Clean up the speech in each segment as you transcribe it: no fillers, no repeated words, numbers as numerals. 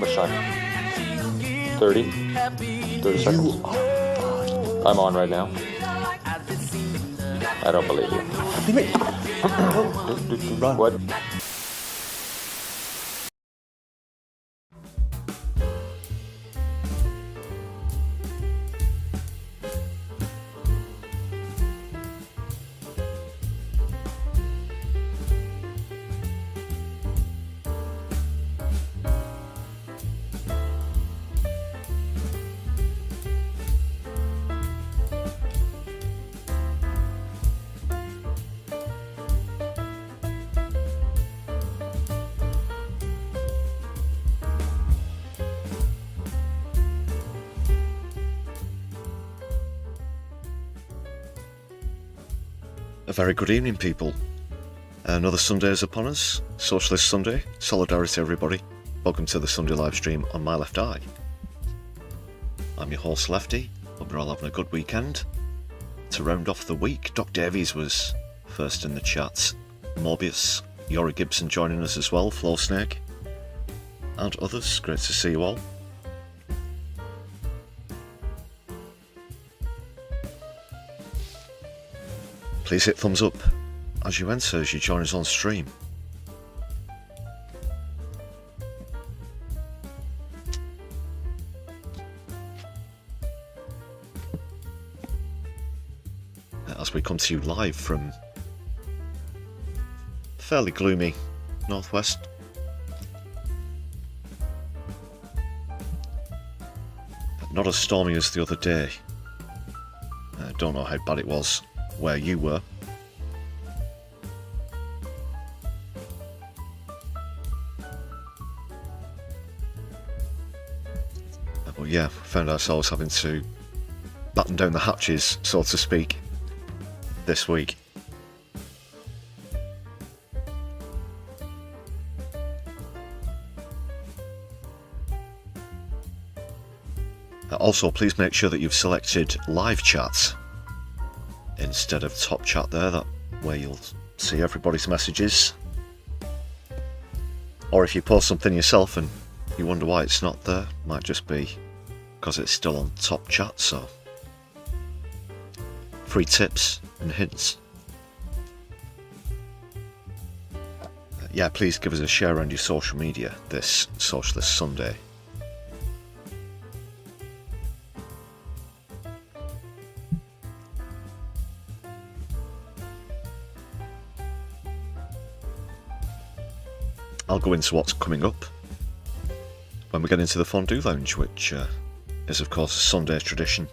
much time? 30? 30 seconds? I'm on right now. I don't believe you. Run. What? A very good evening, people. Another Sunday is upon us. Socialist Sunday. Solidarity, everybody. Welcome to the Sunday live stream on my left eye. I'm your host, Lefty. Hope you're all having a good weekend. To round off the week, Doc Davies was first in the chat. Morbius, Yori Gibson joining us as well, Flow Snake, and others. Great to see you all. Please hit thumbs up as you enter, as you join us on stream. As we come to you live from fairly gloomy northwest. Not as stormy as the other day. I don't know how bad it was where you were. But yeah, found ourselves having to batten down the hatches, so to speak, this week. Also, please make sure that you've selected live chat instead of top chat there, that way you'll see everybody's messages. Or if you post something yourself and you wonder why it's not there, might just be because it's still on top chat, so free tips and hints. Yeah, please give us a share around your social media this Socialist Sunday. I'll go into what's coming up when we get into the Fondue Lounge, which is of course a Sunday tradition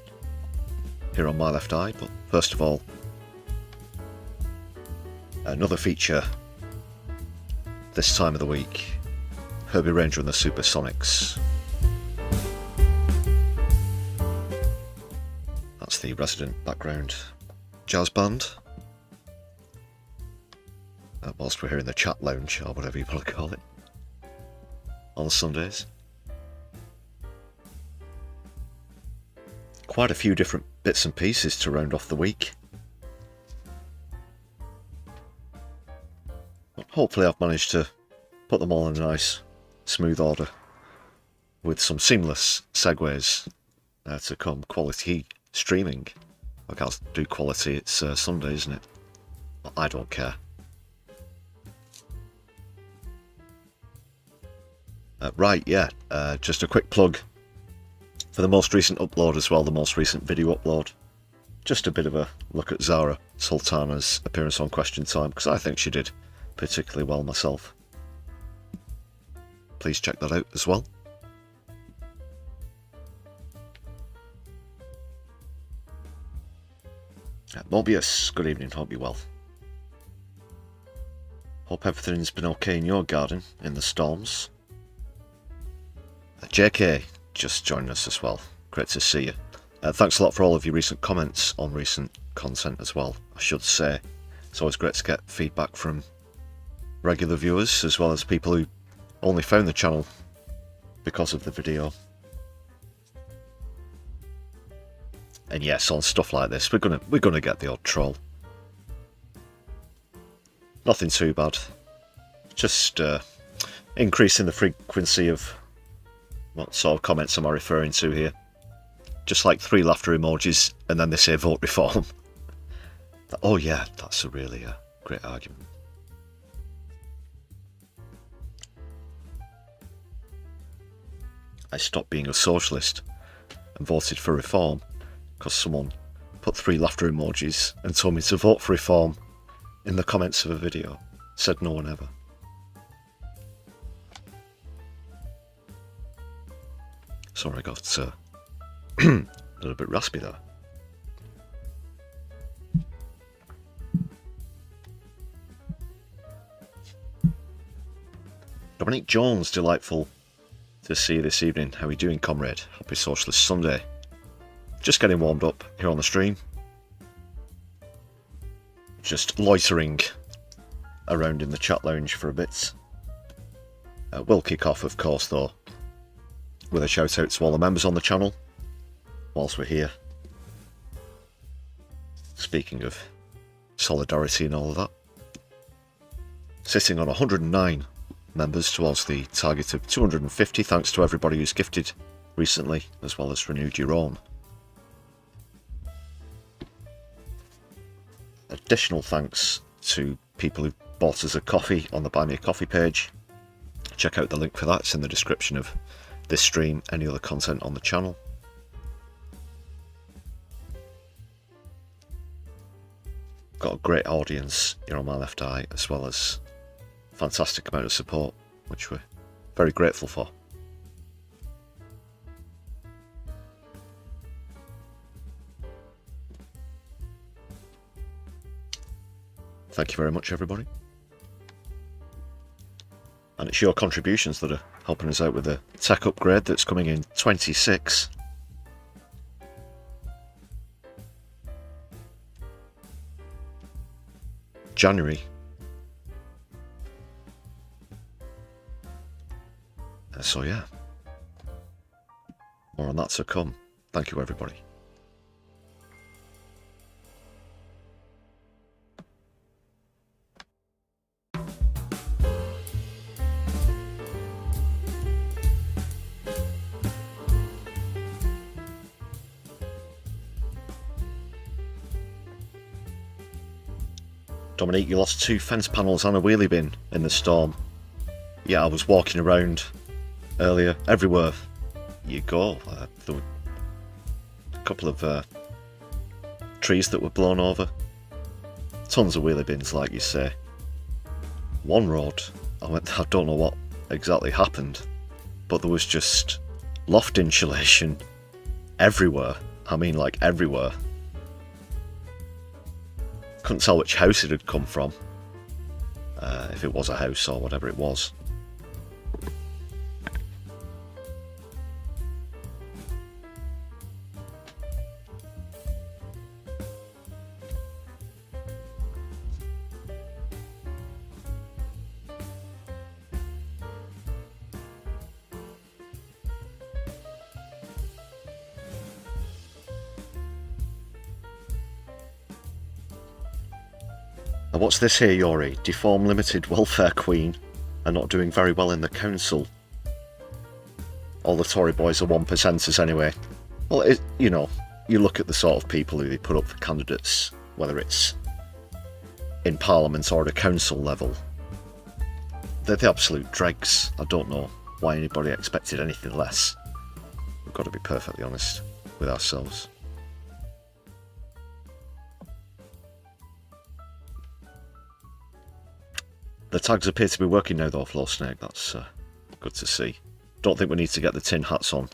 here on my left eye. But first of all, another feature this time of the week, Herbie Ranger and the Supersonics. That's the resident background jazz band. Whilst we're here in the chat lounge, or whatever you want to call it, on Sundays. Quite a few different bits and pieces to round off the week. But hopefully I've managed to put them all in a nice, smooth order, with some seamless segues to come. Quality streaming. I can't do quality, it's Sunday, isn't it? But I don't care. Right, yeah, just a quick plug for the most recent upload as well, the most recent video upload. Just a bit of a look at Zara Sultana's appearance on Question Time, because I think she did particularly well myself. Please check that out as well. Morbius, good evening, hope you're well. Hope everything's been okay in your garden, in the storms. JK just joined us as well. Great to see you. Thanks a lot for all of your recent comments on recent content as well, I should say. It's always great to get feedback from regular viewers as well as people who only found the channel because of the video. And yes, on stuff like this, we're gonna get the odd troll. Nothing too bad. Just increasing the frequency of What sort of comments am I referring to here? Just like 3 laughter emojis, and then they say vote reform. Oh yeah, that's a really great argument. I stopped being a socialist and voted for reform because someone put 3 laughter emojis and told me to vote for reform in the comments of a video. Said no one ever. Sorry, I got a little bit raspy there. Dominic Jones, delightful to see you this evening. How are you doing, comrade? Happy Socialist Sunday. Just getting warmed up here on the stream. Just loitering around in the chat lounge for a bit. We'll kick off, of course, though, with a shout out to all the members on the channel whilst we're here. Speaking of solidarity and all of that. Sitting on 109 members towards the target of 250, thanks to everybody who's gifted recently, as well as renewed your own. Additional thanks to people who bought us a coffee on the Buy Me a Coffee page. Check out the link for that, it's in the description of this stream, any other content on the channel. Got a great audience here on my left eye, as well as a fantastic amount of support, which we're very grateful for. Thank you very much, everybody. And it's your contributions that are helping us out with the tech upgrade that's coming in 26. January. So yeah, more on that to come. Thank you, everybody. Dominique, you lost 2 fence panels and a wheelie bin in the storm. Yeah, I was walking around earlier. Everywhere you go, there were a couple of trees that were blown over. Tons of wheelie bins, like you say. One road, I don't know what exactly happened, but there was just loft insulation everywhere. I mean, like everywhere. Couldn't tell which house it had come from, if it was a house or whatever it was. What's this here, Yori? Deform Limited Welfare Queen are not doing very well in the council. All the Tory boys are 1%ers anyway. Well, you know, you look at the sort of people who they put up for candidates, whether it's in Parliament or at a council level. They're the absolute dregs. I don't know why anybody expected anything less. We've got to be perfectly honest with ourselves. The tags appear to be working now though, Floor Snake. That's good to see. Don't think we need to get the tin hats on.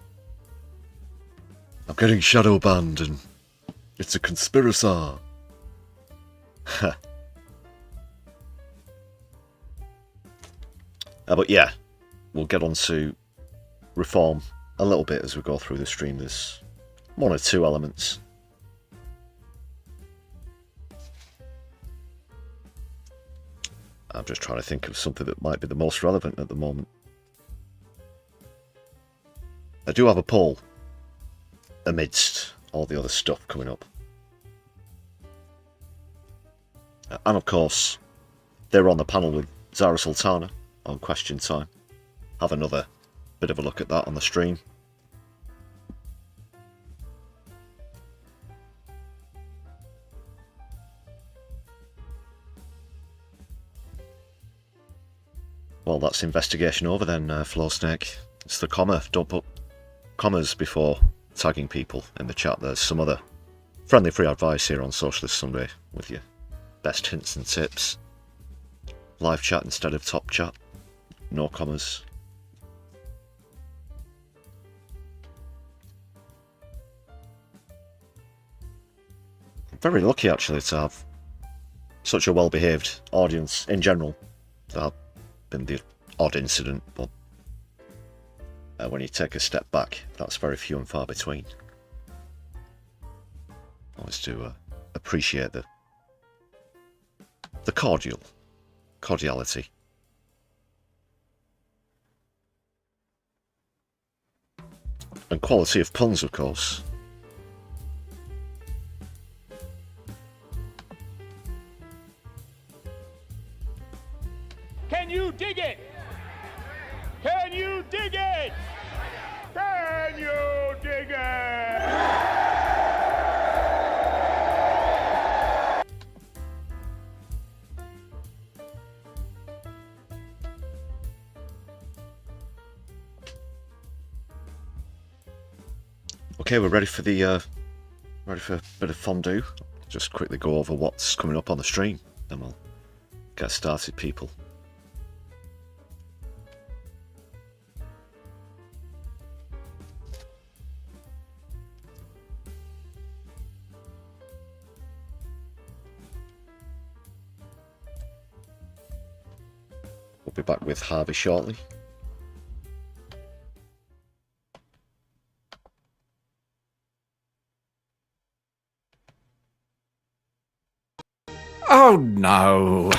I'm getting shadow banned and it's a conspiracy. But yeah, we'll get on to reform a little bit as we go through the stream. There's 1 or 2 elements. I'm just trying to think of something that might be the most relevant at the moment. I do have a poll amidst all the other stuff coming up. And of course, they're on the panel with Zara Sultana on Question Time. Have another bit of a look at that on the stream. Well, that's investigation over then, Flowsnake. It's the comma. Don't put commas before tagging people in the chat. There's some other friendly free advice here on Socialist Sunday with your best hints and tips. Live chat instead of top chat. No commas. I'm very lucky actually to have such a well-behaved audience in general. There have been the odd incident, but when you take a step back, that's very few and far between. Always do appreciate the cordiality. And quality of puns, of course. Can you dig it? Can you dig it? Can you dig it? Okay, we're ready for a bit of fondue. Just quickly go over what's coming up on the stream, then we'll get started, people. We'll be back with Harvey shortly. Oh no!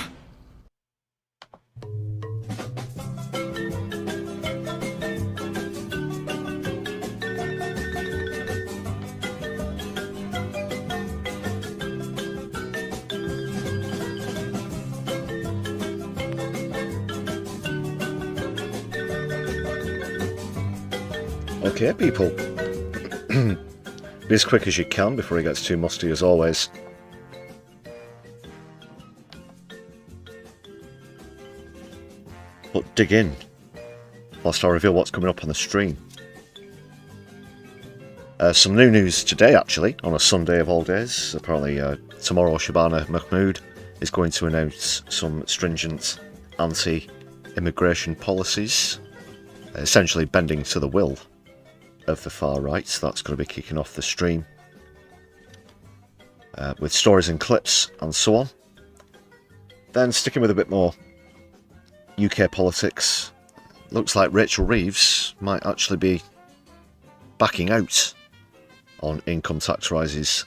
Okay, people. Be as quick as you can before it gets too musty, as always. But dig in, whilst I reveal what's coming up on the stream. Some new news today, actually, on a Sunday of all days. Apparently, tomorrow Shabana Mahmood is going to announce some stringent anti-immigration policies, essentially bending to the will of the far right. So that's going to be kicking off the stream with stories and clips and so on. Then sticking with a bit more UK politics, looks like Rachel Reeves might actually be backing out on income tax rises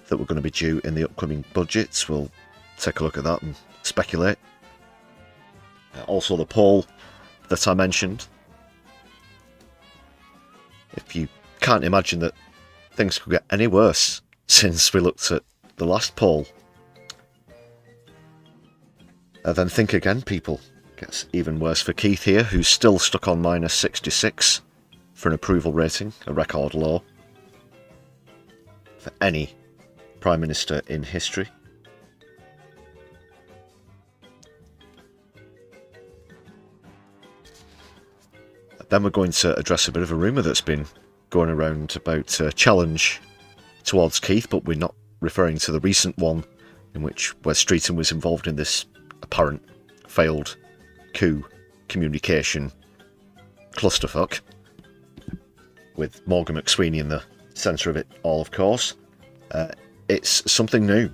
that were going to be due in the upcoming budgets. We'll take a look at that and speculate. Also the poll that I mentioned. If you can't imagine that things could get any worse since we looked at the last poll, then think again, people. Gets even worse for Keith here, who's still stuck on minus 66 for an approval rating, a record low for any Prime Minister in history. Then we're going to address a bit of a rumour that's been going around about a challenge towards Keith, but we're not referring to the recent one in which Wes Streeton was involved in this apparent failed coup communication clusterfuck with Morgan McSweeney in the centre of it all, of course. It's something new.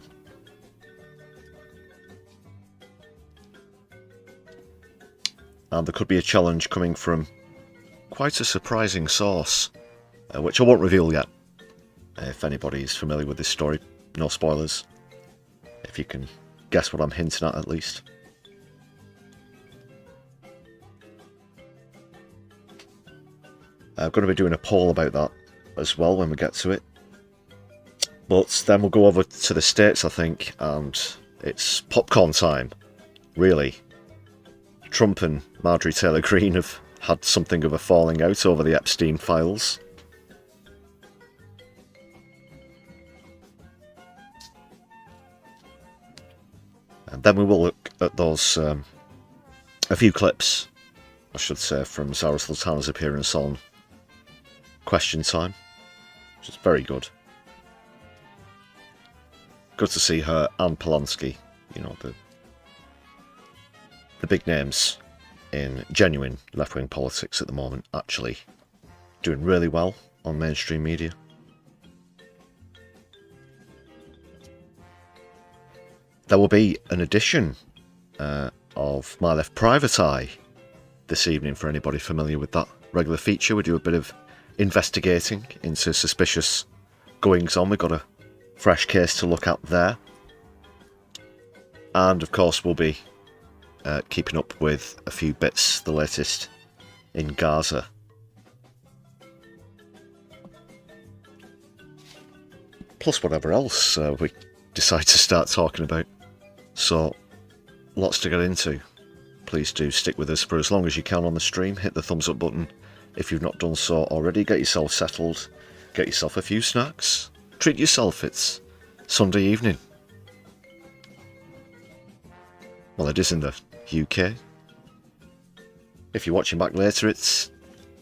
And there could be a challenge coming from quite a surprising source, which I won't reveal yet. If anybody is familiar with this story, no spoilers. If you can guess what I'm hinting at least. I'm going to be doing a poll about that as well when we get to it. But then we'll go over to the States, I think, and it's popcorn time, really. Trump and Marjorie Taylor Greene have had something of a falling out over the Epstein files. And then we will look at those, a few clips, I should say, from Zara Sultana's appearance on Question Time, which is very good. Good to see her and Polanski, you know, the big names in genuine left-wing politics at the moment, actually doing really well on mainstream media. There will be an edition of My Left Private Eye this evening for anybody familiar with that regular feature. We do a bit of investigating into suspicious goings-on. We've got a fresh case to look at there. And of course we'll be keeping up with a few bits, the latest in Gaza. Plus whatever else we decide to start talking about. So, lots to get into. Please do stick with us for as long as you can on the stream. Hit the thumbs up button if you've not done so already. Get yourself settled. Get yourself a few snacks. Treat yourself, it's Sunday evening. Well, it is in the UK. If you're watching back later, it's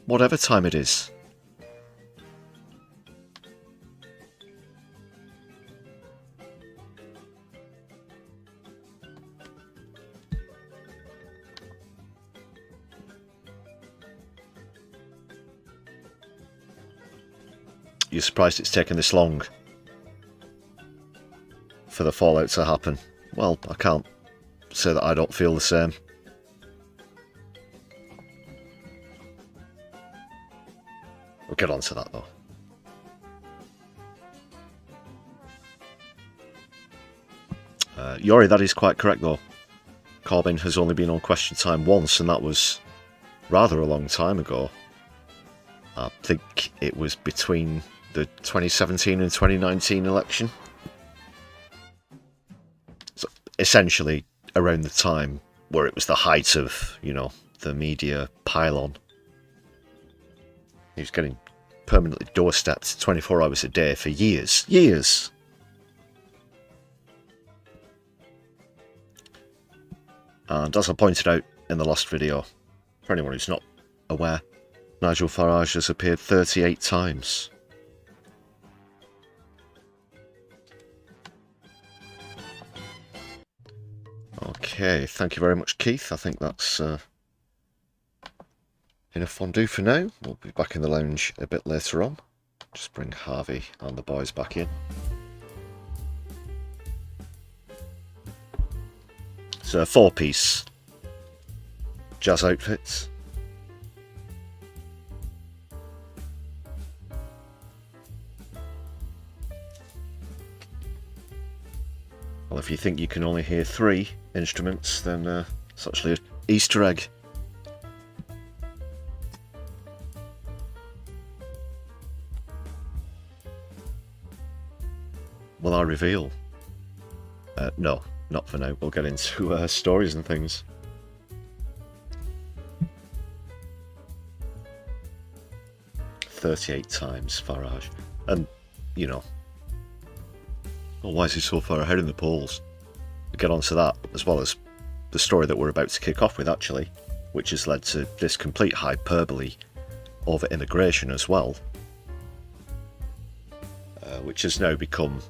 whatever time it is. You're surprised it's taken this long for the fallout to happen? Well, I can't say that I don't feel the same. We'll get on to that though. Yori, that is quite correct though. Corbyn has only been on Question Time once, and that was rather a long time ago. I think it was between the 2017 and 2019 election. So essentially around the time where it was the height of, you know, the media pylon. He was getting permanently doorstepped 24 hours a day for years. Years! And as I pointed out in the last video, for anyone who's not aware, Nigel Farage has appeared 38 times. Okay, thank you very much, Keith. I think that's enough fondue for now. We'll be back in the lounge a bit later on. Just bring Harvey and the boys back in. It's a 4-piece jazz outfit. Well, if you think you can only hear 3 instruments, then it's actually an Easter egg. Will I reveal? No, not for now. We'll get into stories and things. "38 times, Farage." And, you know, well, why is he so far ahead in the polls? We'll get on to that, as well as the story that we're about to kick off with, actually, which has led to this complete hyperbole over immigration as well, which has now become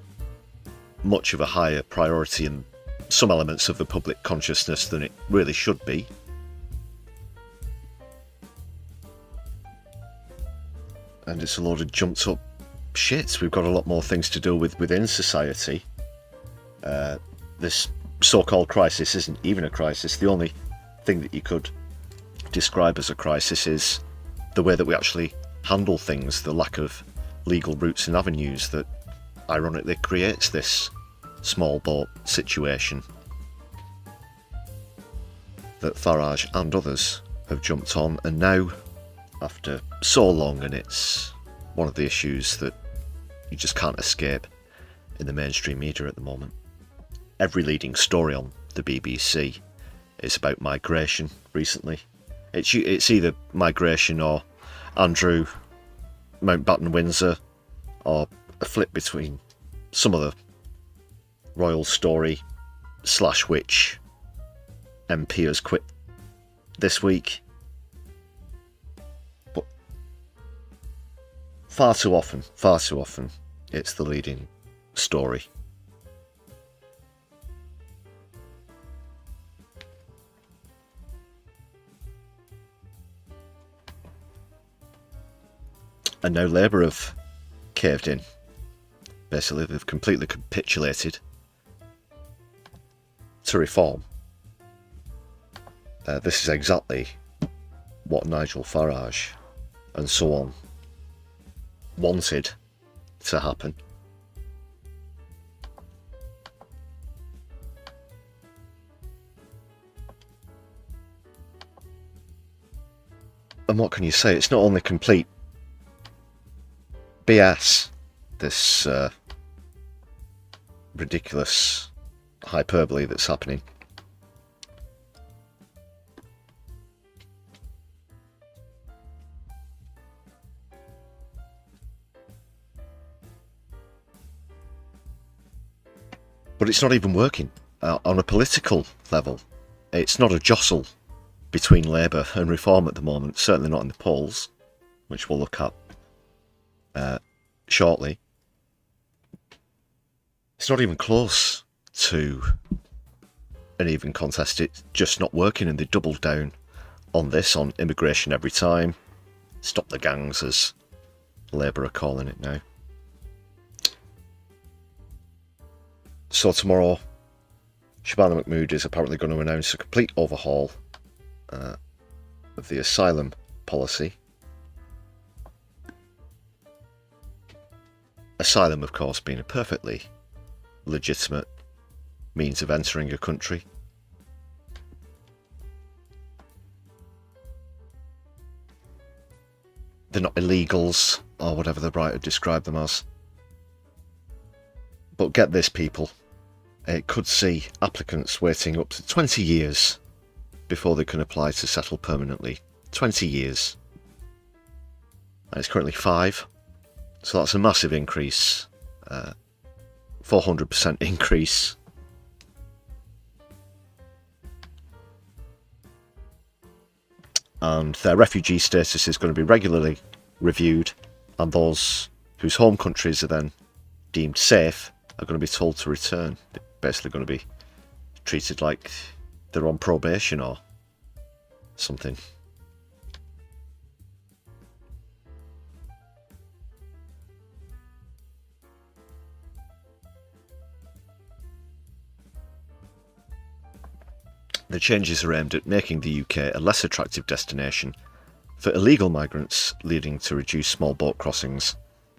much of a higher priority in some elements of the public consciousness than it really should be. And it's a load of jumped up shit. We've got a lot more things to deal with within society. This so-called crisis isn't even a crisis. The only thing that you could describe as a crisis is the way that we actually handle things, the lack of legal routes and avenues that ironically creates this small boat situation that Farage and others have jumped on, and now, after so long, and it's one of the issues that you just can't escape in the mainstream media at the moment. Every leading story on the BBC is about migration recently. It's either migration or Andrew Mountbatten Windsor, or a flip between some other royal story / which MP has quit this week. But far too often, it's the leading story. And now Labour have caved in. Basically, they've completely capitulated to reform. This is exactly what Nigel Farage and so on wanted to happen. And what can you say? It's not only complete BS, this ridiculous hyperbole that's happening. But it's not even working on a political level. It's not a jostle between Labour and Reform at the moment, certainly not in the polls, which we'll look at shortly. It's not even close to an even contest. It's just not working, and they doubled down on this, on immigration every time. Stop the gangs, as Labour are calling it now. So tomorrow, Shabana Mahmood is apparently going to announce a complete overhaul of the asylum policy. Asylum, of course, being a perfectly legitimate means of entering a country. They're not illegals, or whatever the writer described them as. But get this, people. It could see applicants waiting up to 20 years before they can apply to settle permanently. 20 years. And it's currently 5. So that's a massive increase. 400% increase. And their refugee status is going to be regularly reviewed, and those whose home countries are then deemed safe are going to be told to return. They're basically going to be treated like they're on probation or something. The changes are aimed at making the UK a less attractive destination for illegal migrants, leading to reduced small boat crossings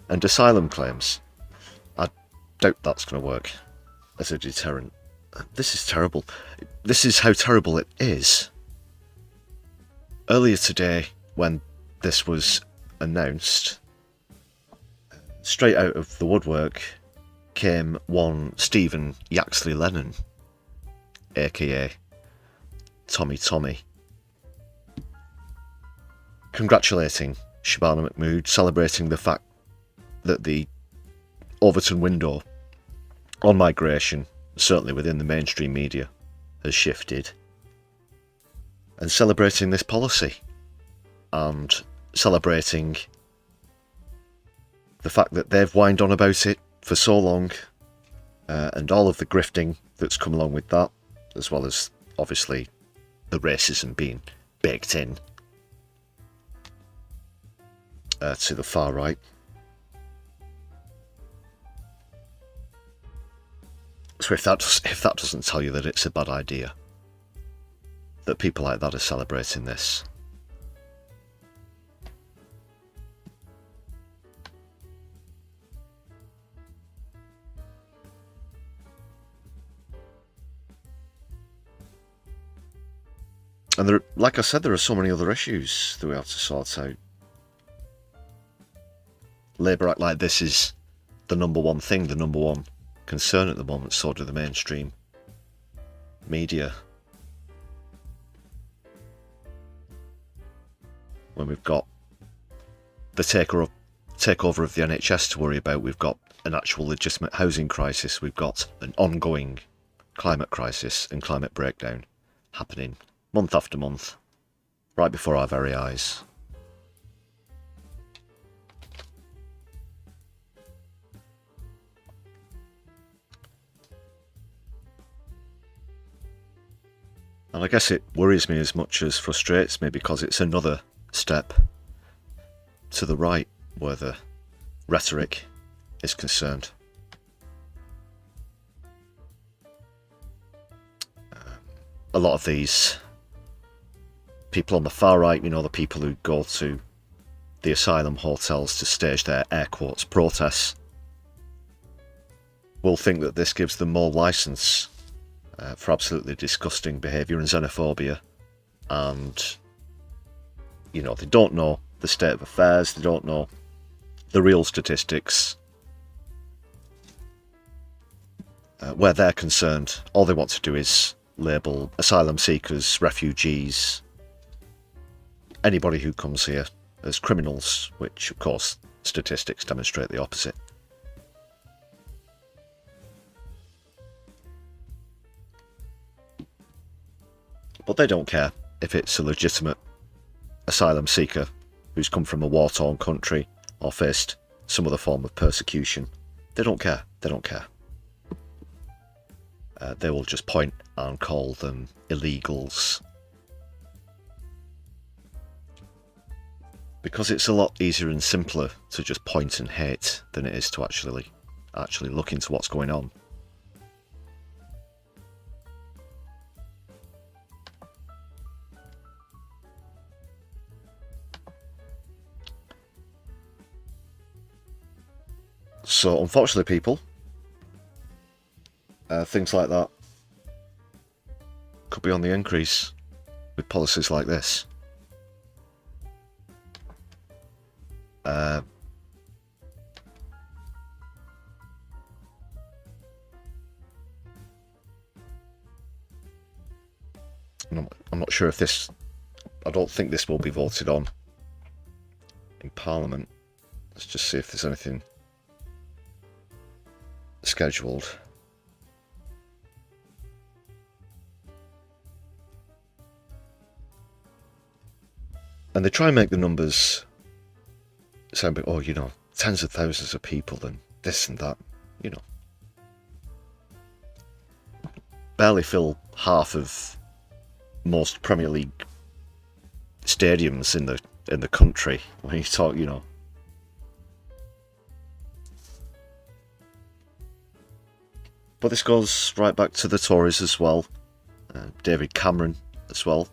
and asylum claims. I doubt that's going to work as a deterrent. This is terrible. This is how terrible it is. Earlier today, when this was announced, straight out of the woodwork came one Stephen Yaxley Lennon, aka Tommy, congratulating Shabana Mahmood, celebrating the fact that the Overton window on migration, certainly within the mainstream media, has shifted, and celebrating this policy, and celebrating the fact that they've whined on about it for so long, and all of the grifting that's come along with that, as well as obviously the racism being baked in to the far right. So if that doesn't tell you that it's a bad idea, that people like that are celebrating this. And there, like I said, there are so many other issues that we have to sort out. Labour act like this is the number one thing, the number one concern at the moment, so do the mainstream media. when we've got the takeover of the NHS to worry about, we've got an actual legitimate housing crisis, we've got an ongoing climate crisis and climate breakdown happening month after month, right before our very eyes. And I guess it worries me as much as frustrates me, because it's another step to the right where the rhetoric is concerned. A lot of these people on the far right, you know, the people who go to the asylum hotels to stage their air quotes protests, will think that this gives them more license for absolutely disgusting behaviour and xenophobia. And, you know, they don't know the state of affairs, they don't know the real statistics. Where they're concerned, all they want to do is label asylum seekers, refugees, anybody who comes here as criminals, which of course statistics demonstrate the opposite. But they don't care if it's a legitimate asylum seeker who's come from a war-torn country or faced some other form of persecution. They don't care. They don't care. They will just point and call them illegals. Because it's a lot easier and simpler to just point and hate than it is to actually look into what's going on. So, unfortunately, people, things like that could be on the increase with policies like this. I'm not sure if this... I don't think this will be voted on in Parliament. Let's just see if there's anything scheduled. And they try and make the numbers sound, oh, you know, tens of thousands of people and this and that, you know. Barely fill half of most Premier League stadiums in the country when you talk, you know. But this goes right back to the Tories as well. David Cameron as well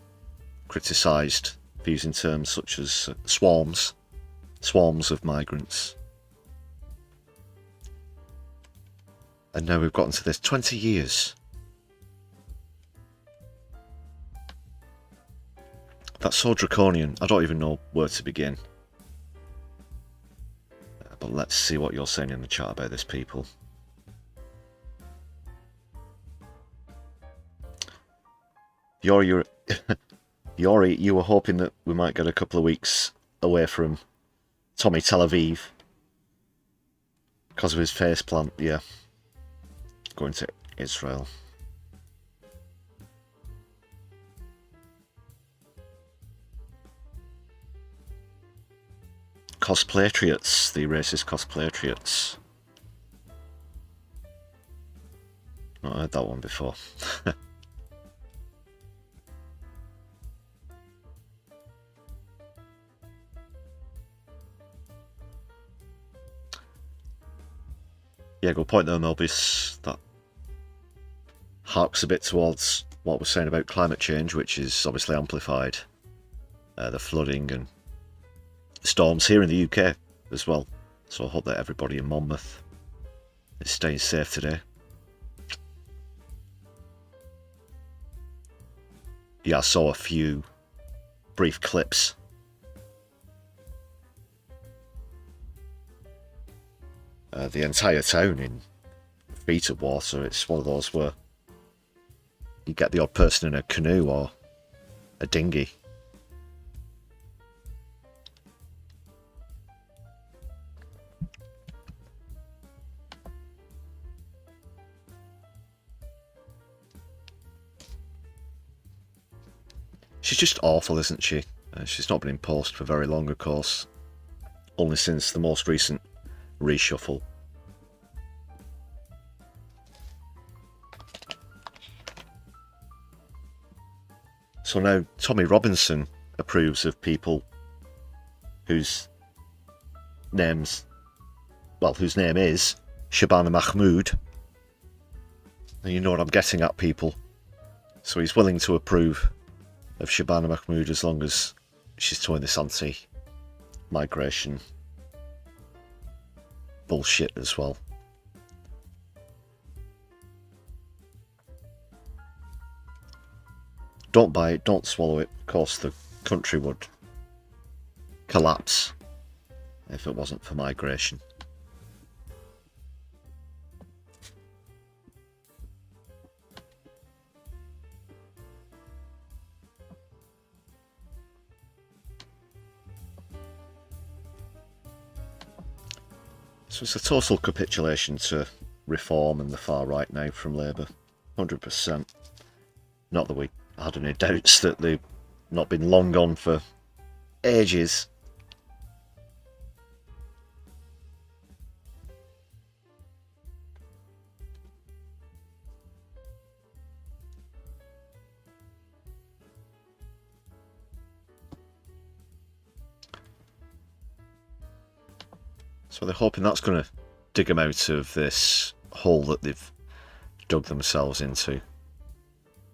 criticised using terms such as swarms of migrants. And now we've gotten to this 20 years. That's so draconian, I don't even know where to begin. But let's see what you're saying in the chat about this, people. Yori, you were hoping that we might get a couple of weeks away from Tommy Tel Aviv because of his face plant, yeah. Going to Israel. Cosplatriots, the racist cosplatriots. Not heard that one before. Yeah, good point there, Melbis. That harks a bit towards what we're saying about climate change, which is obviously amplified. The flooding and storms here in the UK as well. So I hope that everybody in Monmouth is staying safe today. Yeah, I saw a few brief clips. The entire town in feet of water. It's one of those where you get the odd person in a canoe or a dinghy. She's just awful, isn't she? She's not been in post for very long, of course. Only since the most recent reshuffle. So now Tommy Robinson approves of people whose name is Shabana Mahmood. And you know what I'm getting at, people. So he's willing to approve of Shabana Mahmood as long as she's towing this anti-migration bullshit as well. Don't buy it, don't swallow it. Of course, the country would collapse if it wasn't for migration. So it's a total capitulation to reform and the far right now from Labour. 100%. Not that we had any doubts that they've not been long gone for ages. So they're hoping that's going to dig them out of this hole that they've dug themselves into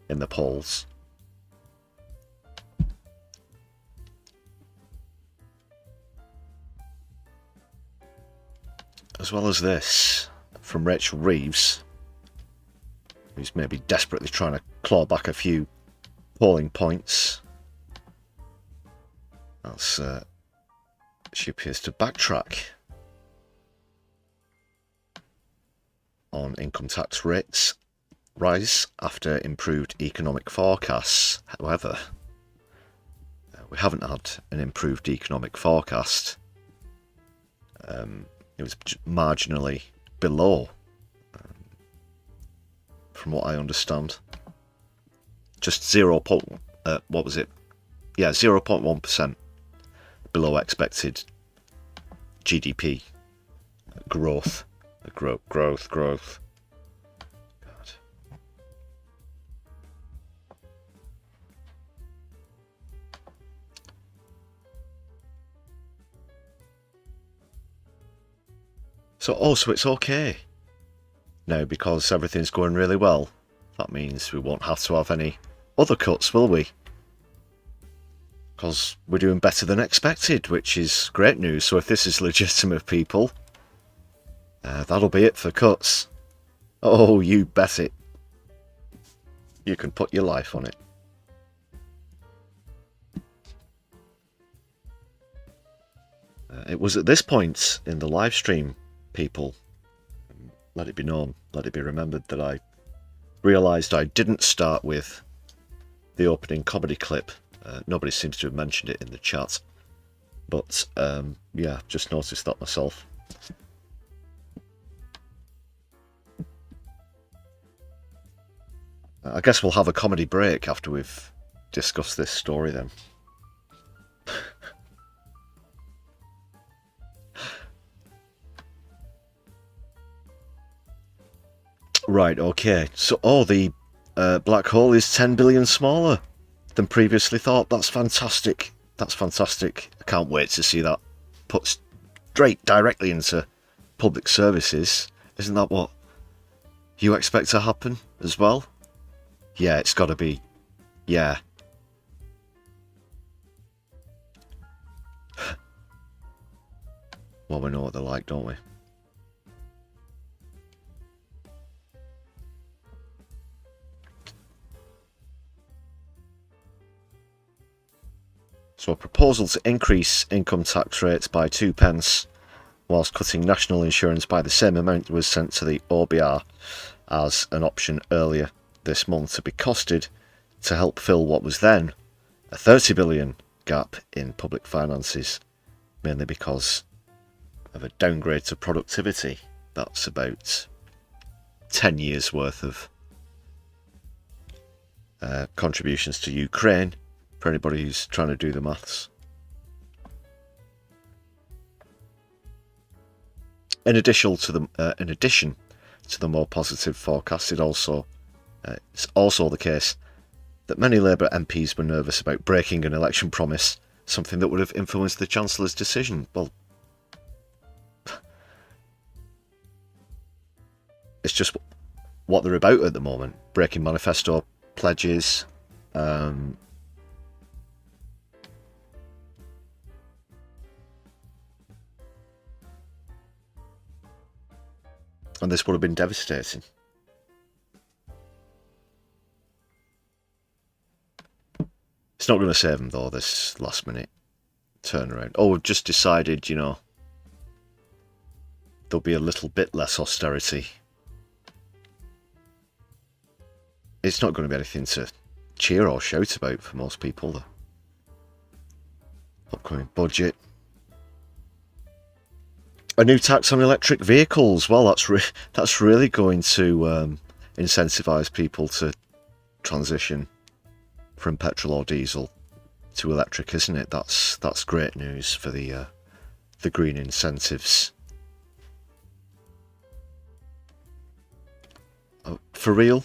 in the polls. As well as this, from Rachel Reeves, who's maybe desperately trying to claw back a few polling points. That's she appears to backtrack on income tax rates rise after improved economic forecasts. However, we haven't had an improved economic forecast. It was marginally below, from what I understand. Just 0.1% below expected GDP growth. Growth. God. So it's okay now because everything's going really well. That means we won't have to have any other cuts, will we? Because we're doing better than expected, which is great news. So if this is legitimate, people, that'll be it for cuts. Oh, you bet it. You can put your life on it. It was at this point in the live stream, people, let it be known, let it be remembered, that I realised I didn't start with the opening comedy clip. Nobody seems to have mentioned it in the chat. But, yeah, just noticed that myself. I guess we'll have a comedy break after we've discussed this story then. Right, okay. So, the black hole is 10 billion smaller than previously thought. That's fantastic. That's fantastic. I can't wait to see that put straight directly into public services. Isn't that what you expect to happen as well? Yeah, it's got to be. Yeah. Well, we know what they're like, don't we? So a proposal to increase income tax rates by 2p whilst cutting national insurance by the same amount was sent to the OBR as an option earlier this month to be costed to help fill what was then a 30 billion gap in public finances, mainly because of a downgrade to productivity. That's about 10 years worth of contributions to Ukraine for anybody who's trying to do the maths. In addition to the more positive forecast, it's also the case that many Labour MPs were nervous about breaking an election promise, something that would have influenced the Chancellor's decision. Well, it's just what they're about at the moment, breaking manifesto pledges, and this would have been devastating. It's not going to save them, though, this last-minute turnaround. Oh, we've just decided, you know, there'll be a little bit less austerity. It's not going to be anything to cheer or shout about for most people, the upcoming budget. A new tax on electric vehicles. Well, that's really going to incentivise people to transition from petrol or diesel to electric, isn't it? That's great news for the green incentives. Oh, for real?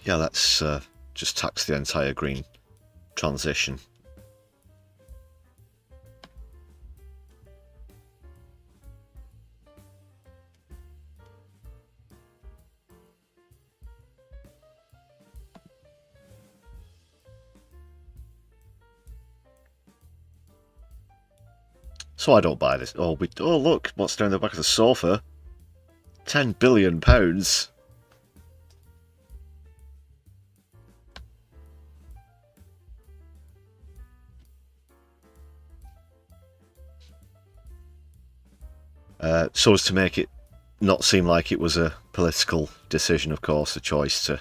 Yeah, let's just tax the entire green transition. So I don't buy this. Oh, look, what's down the back of the sofa? £10 billion. So as to make it not seem like it was a political decision, of course, a choice to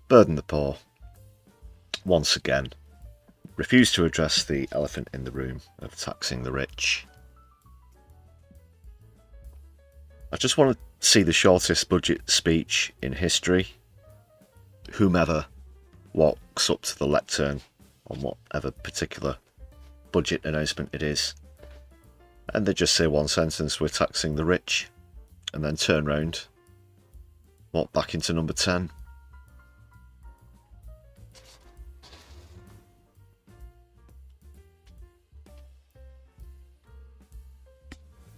burden the poor. Once again, refuse to address the elephant in the room of taxing the rich. I just want to see the shortest budget speech in history. Whomever walks up to the lectern on whatever particular budget announcement it is, and they just say one sentence, we're taxing the rich, and then turn round, walk back into number 10.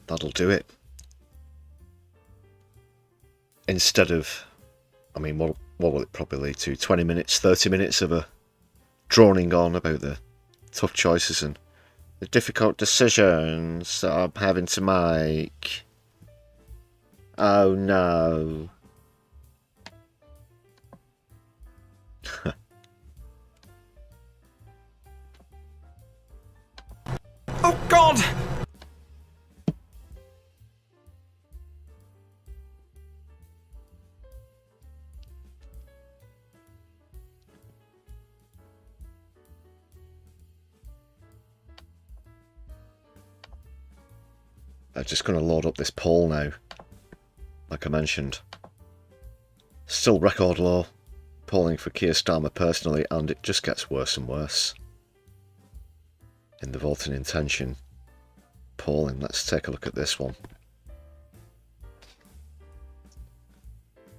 That'll do it. Instead of, I mean, what will it probably lead to? 20 minutes, 30 minutes of a droning on about the tough choices and the difficult decisions that I'm having to make. Oh no. Oh God! I'm just going to load up this poll now. Like I mentioned, still record low polling for Keir Starmer personally, and it just gets worse and worse in the voting intention polling. Let's take a look at this one.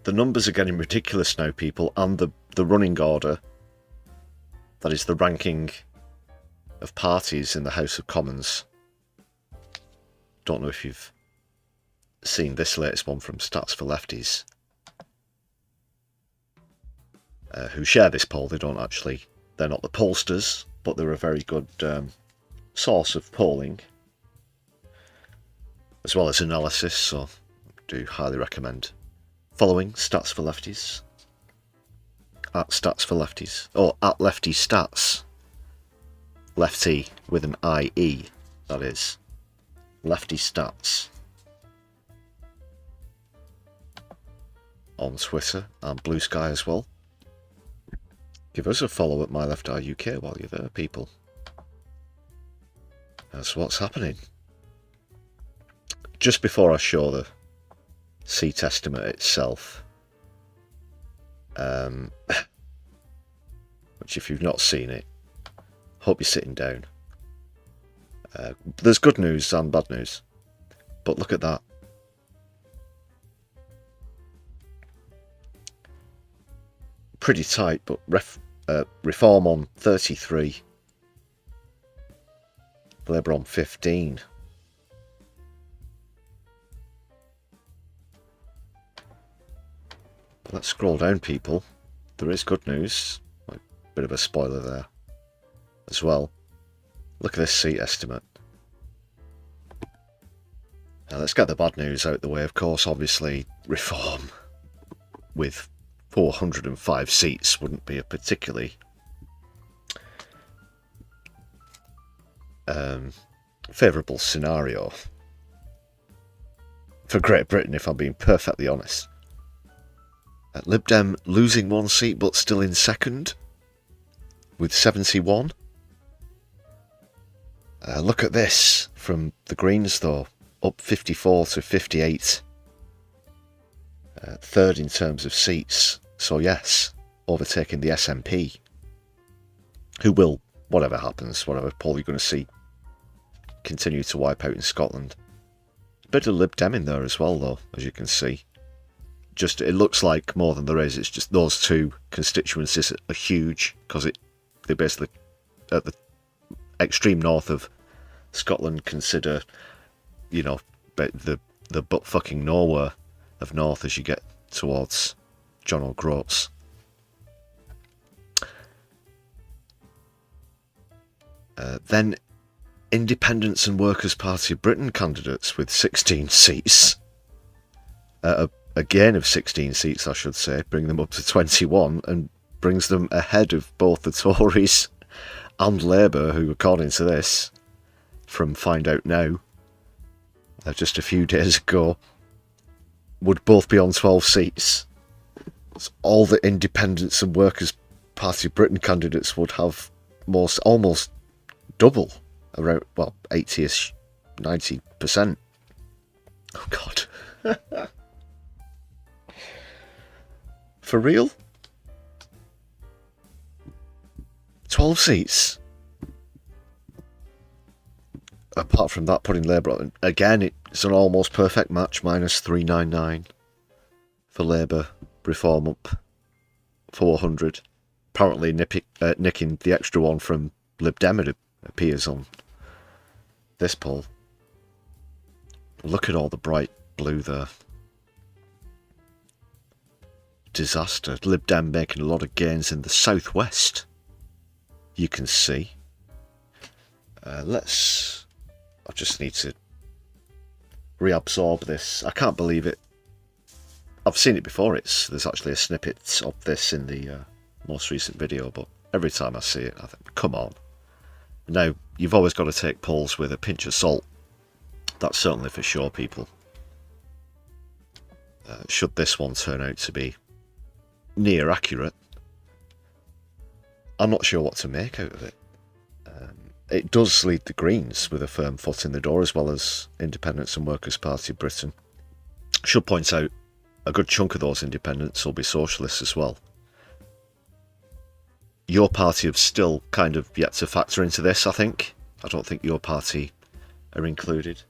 The numbers are getting ridiculous now, people, and the running order, that is the ranking of parties in the House of Commons. Don't know if you've seen this latest one from Stats for Lefties, who share this poll. They're not the pollsters, but they're a very good source of polling, as well as analysis, so I do highly recommend following Stats for Lefties, at Stats for Lefties, or at Lefty Stats, Lefty with an IE, that is. Lefty Stats on Twitter and Blue Sky as well. Give us a follow at My Left Eye UK while you're there, people. That's what's happening. Just before I show the seat estimate itself, which if you've not seen it, hope you're sitting down. There's good news and bad news, but look at that. Pretty tight, but Reform on 33, Labour on 15. But let's scroll down, people. There is good news. Like, bit of a spoiler there as well. Look at this seat estimate. Now let's get the bad news out the way. Of course, obviously, Reform with 405 seats wouldn't be a particularly favourable scenario for Great Britain, if I'm being perfectly honest. Lib Dem losing one seat but still in second with 71. Look at this from the Greens though, up 54 to 58. Third in terms of seats, so yes, overtaking the SNP, who will, whatever happens, whatever poll you're going to see, continue to wipe out in Scotland. A bit of Lib Dem in there as well though, as you can see. Just, it looks like more than there is, it's just those two constituencies are huge, because they basically, at the extreme north of Scotland, consider, you know, the butt fucking nowhere of north as you get towards John O'Groats. Then Independents and Workers' Party of Britain candidates with 16 seats. A gain of 16 seats, I should say, bring them up to 21 and brings them ahead of both the Tories and Labour, who, according to this, from Find Out Now, just a few days ago, would both be on 12 seats. So all the Independents and Workers' Party of Britain candidates would have almost double, around, well, 80-ish, 90%. Oh, God. For real? 12 seats? Apart from that, putting Labour on, again, it's an almost perfect match, minus 399 for Labour. Reform up 400. Apparently nicking the extra one from Lib Dem, it appears on this poll. Look at all the bright blue there. Disaster. Lib Dem making a lot of gains in the southwest, you can see. I just need to reabsorb this. I can't believe it. I've seen it before. There's actually a snippet of this in the most recent video, but every time I see it, I think, come on. Now, you've always got to take polls with a pinch of salt. That's certainly for sure, people. Should this one turn out to be near accurate, I'm not sure what to make out of it. It does lead the Greens with a firm foot in the door, as well as Independents and Workers' Party of Britain. Should point out a good chunk of those independents will be socialists as well. Your party have still kind of yet to factor into this, I think. I don't think your party are included.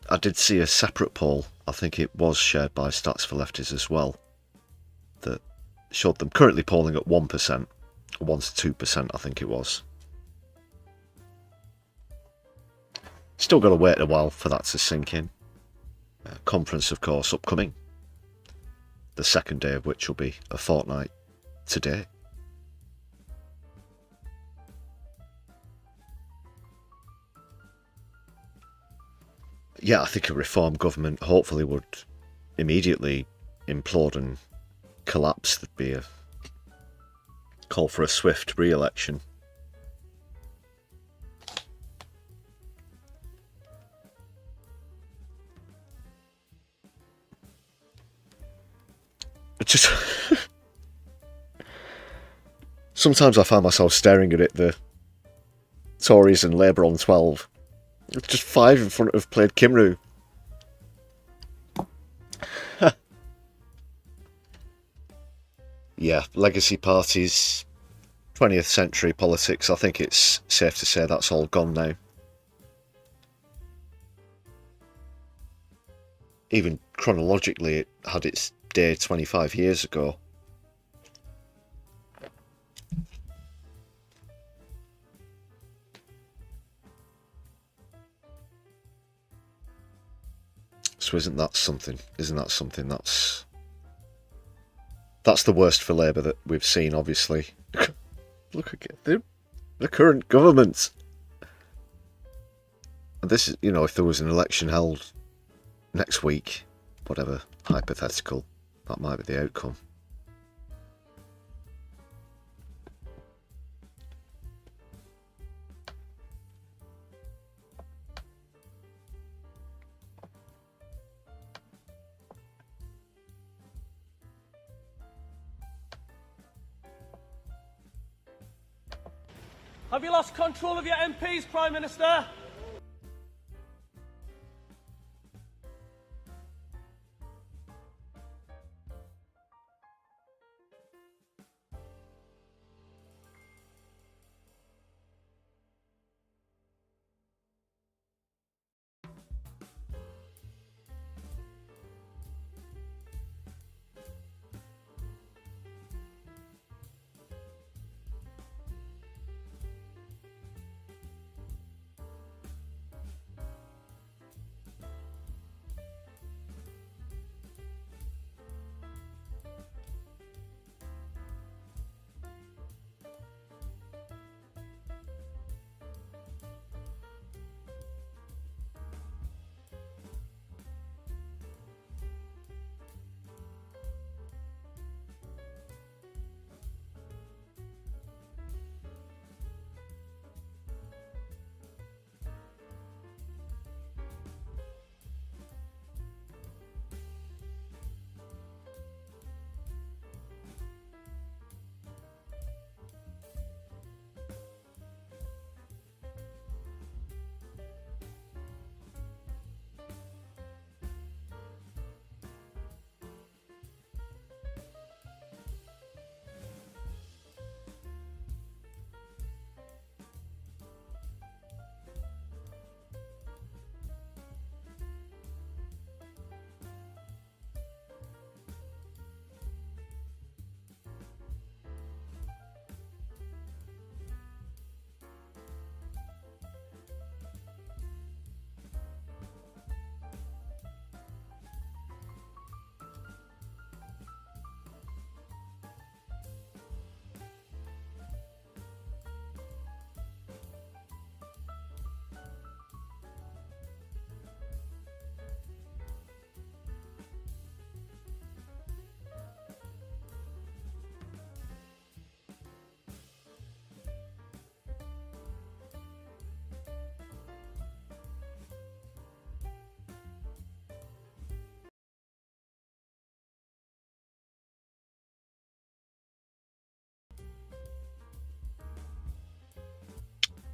I did see a separate poll, I think it was shared by Stats for Lefties as well, that showed them currently polling at 1%, 1 to 2% I think it was. Still got to wait a while for that to sink in. Conference, of course, upcoming. The second day of which will be a fortnight today. Yeah, I think a reform government hopefully would immediately implode and collapse. There'd be a call for a swift re-election. Just sometimes I find myself staring at it, the Tories and Labour on 12. Just 5 in front of Plaid Cymru. Yeah, legacy parties, 20th century politics, I think it's safe to say that's all gone now. Even chronologically, it had its day 25 years ago. So isn't that something? Isn't that something? That's the worst for Labour that we've seen, obviously. Look at the current government. And this is, you know, if there was an election held next week, whatever, hypothetical, that might be the outcome. Have you lost control of your MPs, Prime Minister?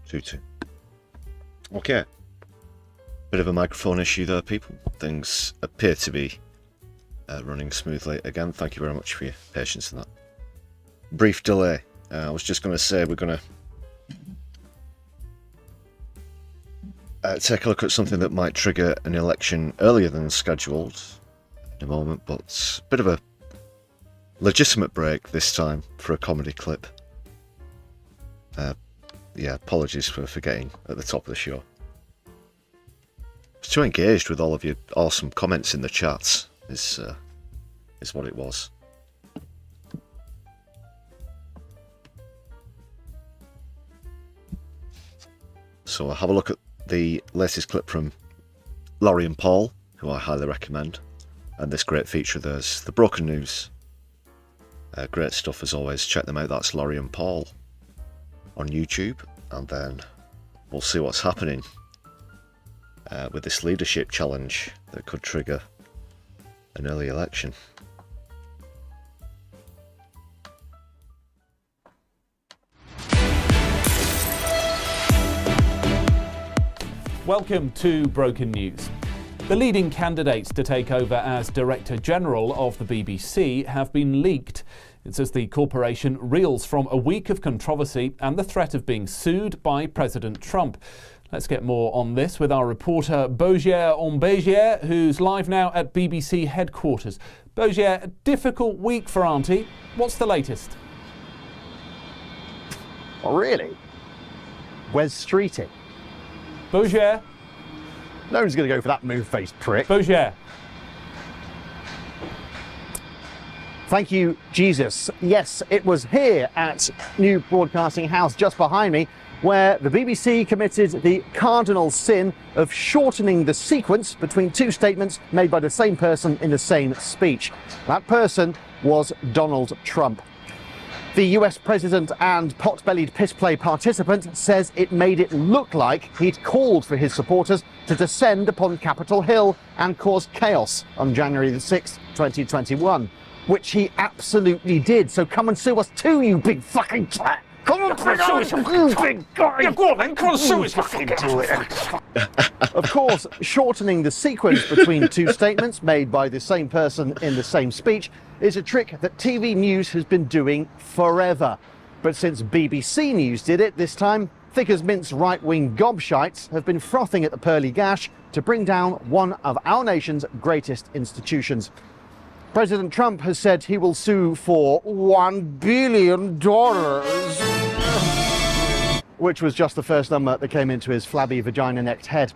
Two. Okay. Bit of a microphone issue there, people. Things appear to be running smoothly again. Thank you very much for your patience in that brief delay. I was just going to say we're going to take a look at something that might trigger an election earlier than scheduled in a moment, but a bit of a legitimate break this time for a comedy clip. Yeah, apologies for forgetting at the top of the show. I was too engaged with all of your awesome comments in the chats, is what it was. So I'll have a look at the latest clip from Laurie and Paul, who I highly recommend, and this great feature of theirs, The Broken News. Great stuff as always, check them out, that's Laurie and Paul on YouTube, and then we'll see what's happening with this leadership challenge that could trigger an early election. Welcome to Broken News. The leading candidates to take over as Director General of the BBC have been leaked. It's as the corporation reels from a week of controversy and the threat of being sued by President Trump. Let's get more on this with our reporter Bogier Ombegier, who's live now at BBC headquarters. Bogier, a difficult week for Auntie. What's the latest? Oh, really? Where's Streeting? Bogier? No one's going to go for that move-faced prick. Bogier. Thank you, Jesus. Yes, it was here at New Broadcasting House just behind me where the BBC committed the cardinal sin of shortening the sequence between two statements made by the same person in the same speech. That person was Donald Trump. The US president and pot-bellied piss-play participant says it made it look like he'd called for his supporters to descend upon Capitol Hill and cause chaos on January the 6th, 2021, which he absolutely did. So come and sue us too, you big fucking twat! Come on, you big guy! Yeah, go on then, come and sue us, you fucking twat. Of course, shortening the sequence between two statements made by the same person in the same speech is a trick that TV News has been doing forever. But since BBC News did it this time, thick as mince right-wing gobshites have been frothing at the pearly gash to bring down one of our nation's greatest institutions. President Trump has said he will sue for $1 billion, which was just the first number that came into his flabby vagina-necked head.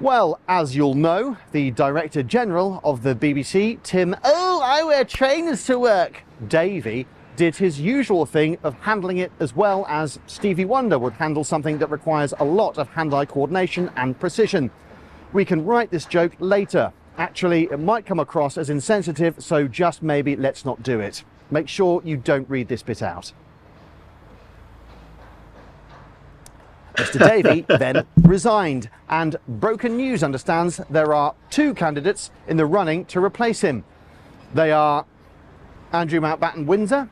Well, as you'll know, the Director General of the BBC, Tim, "Oh, I wear trainers to work," Davey, did his usual thing of handling it as well as Stevie Wonder would handle something that requires a lot of hand-eye coordination and precision. We can write this joke later. Actually, it might come across as insensitive, so just maybe let's not do it. Make sure you don't read this bit out. Mr. Davey then resigned, and Broken News understands there are two candidates in the running to replace him. They are Andrew Mountbatten Windsor.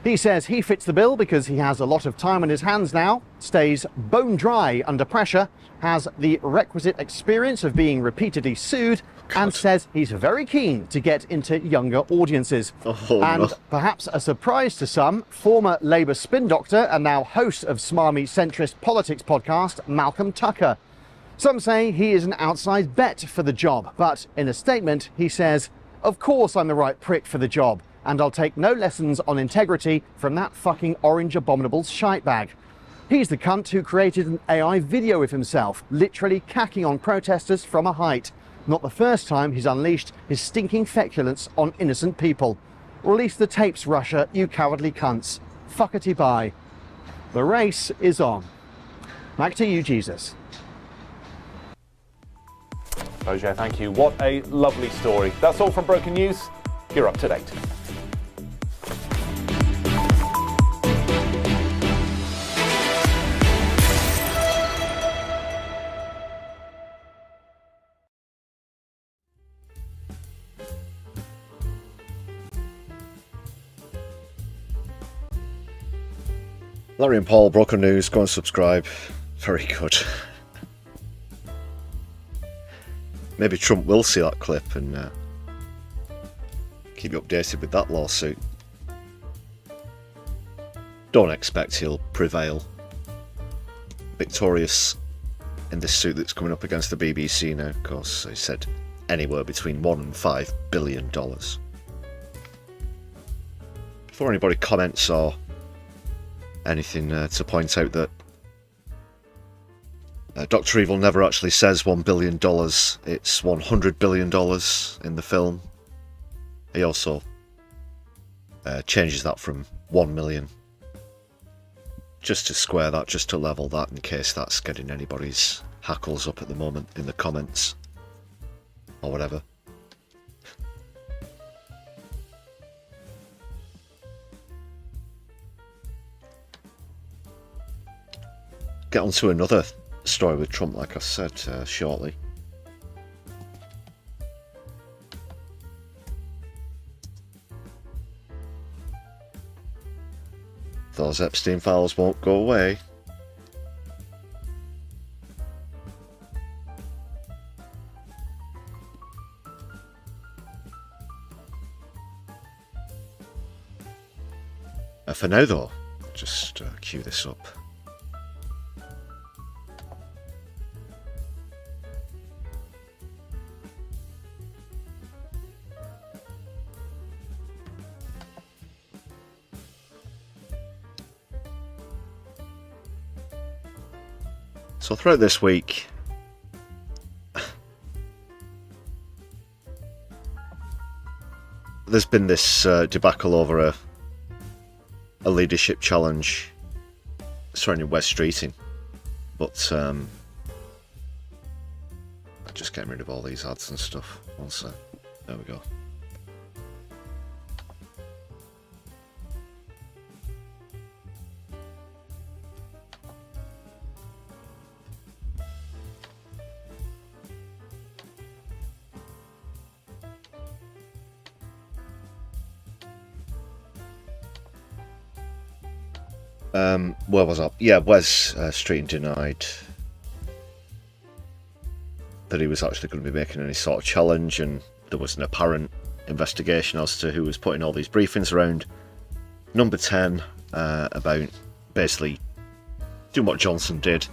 He says he fits the bill because he has a lot of time on his hands now, stays bone dry under pressure, has the requisite experience of being repeatedly sued, and says he's very keen to get into younger audiences. And perhaps a surprise to some, former Labour spin doctor and now host of smarmy centrist politics podcast, Malcolm Tucker. Some say he is an outside bet for the job, but in a statement he says, "Of course I'm the right prick for the job, and I'll take no lessons on integrity from that fucking orange abominable shite bag." He's the cunt who created an AI video of himself, literally cacking on protesters from a height. Not the first time he's unleashed his stinking feculence on innocent people. Release the tapes, Russia, you cowardly cunts. Fuckety bye. The race is on. Back to you, Jesus. Bogier, thank you. What a lovely story. That's all from Broken News. You're up to date. Larry and Paul, Broken News, go and subscribe. Very good. Maybe Trump will see that clip and keep you updated with that lawsuit. Don't expect he'll prevail victorious in this suit that's coming up against the BBC now. Of course, he said anywhere between $1 and $5 billion. Before anybody comments or anything, to point out that Dr. Evil never actually says $1 billion, it's $100 billion in the film. He also changes that from 1 million. Just to square that, just to level that, in case that's getting anybody's hackles up at the moment in the comments. Or whatever. Get on to another story with Trump, like I said, shortly. Those Epstein files won't go away. For now, though, just cue this up. So throughout this week, there's been this debacle over a leadership challenge surrounding West Streeting, but I'm just getting rid of all these ads and stuff. One sec. There we go. Where was I? Yeah, Wes Streeting denied that he was actually going to be making any sort of challenge, and there was an apparent investigation as to who was putting all these briefings around Number 10 about basically doing what Johnson did,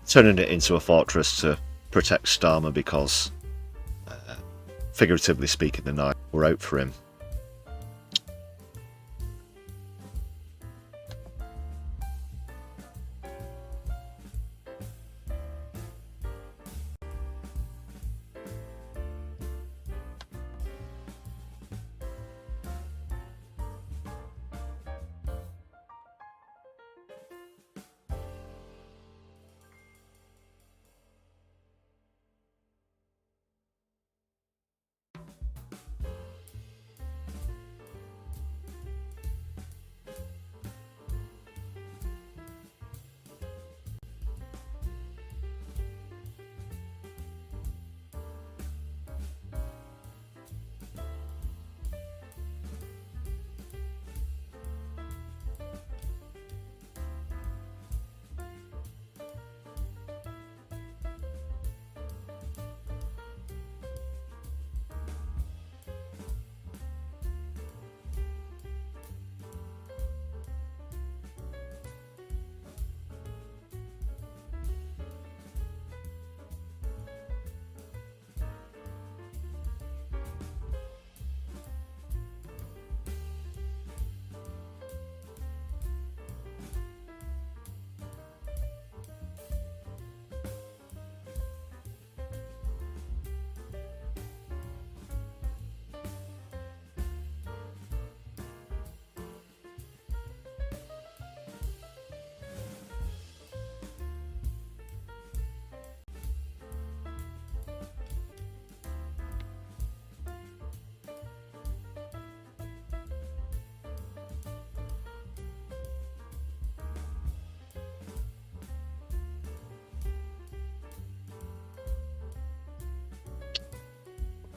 turning it into a fortress to protect Starmer because, figuratively speaking, the Knights were out for him.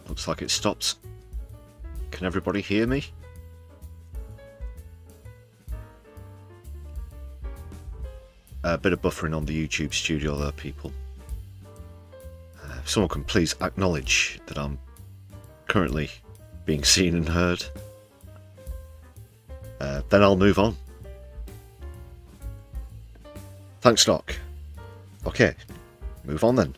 Looks like it stopped. Can everybody hear me? A bit of buffering on the YouTube studio there, people. If someone can please acknowledge that I'm currently being seen and heard, then I'll move on. Thanks, Doc. Okay, move on then.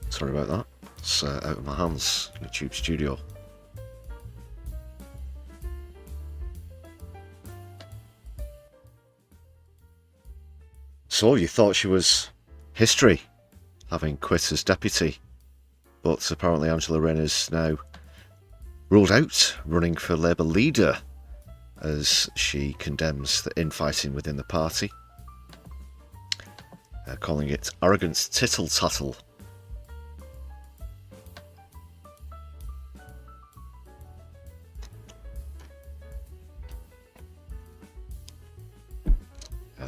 Sorry about that. It's out of my hands, YouTube studio. So you thought she was history, having quit as deputy, but apparently Angela Wren is now ruled out running for Labour leader as she condemns the infighting within the party, calling it arrogant tittle-tattle.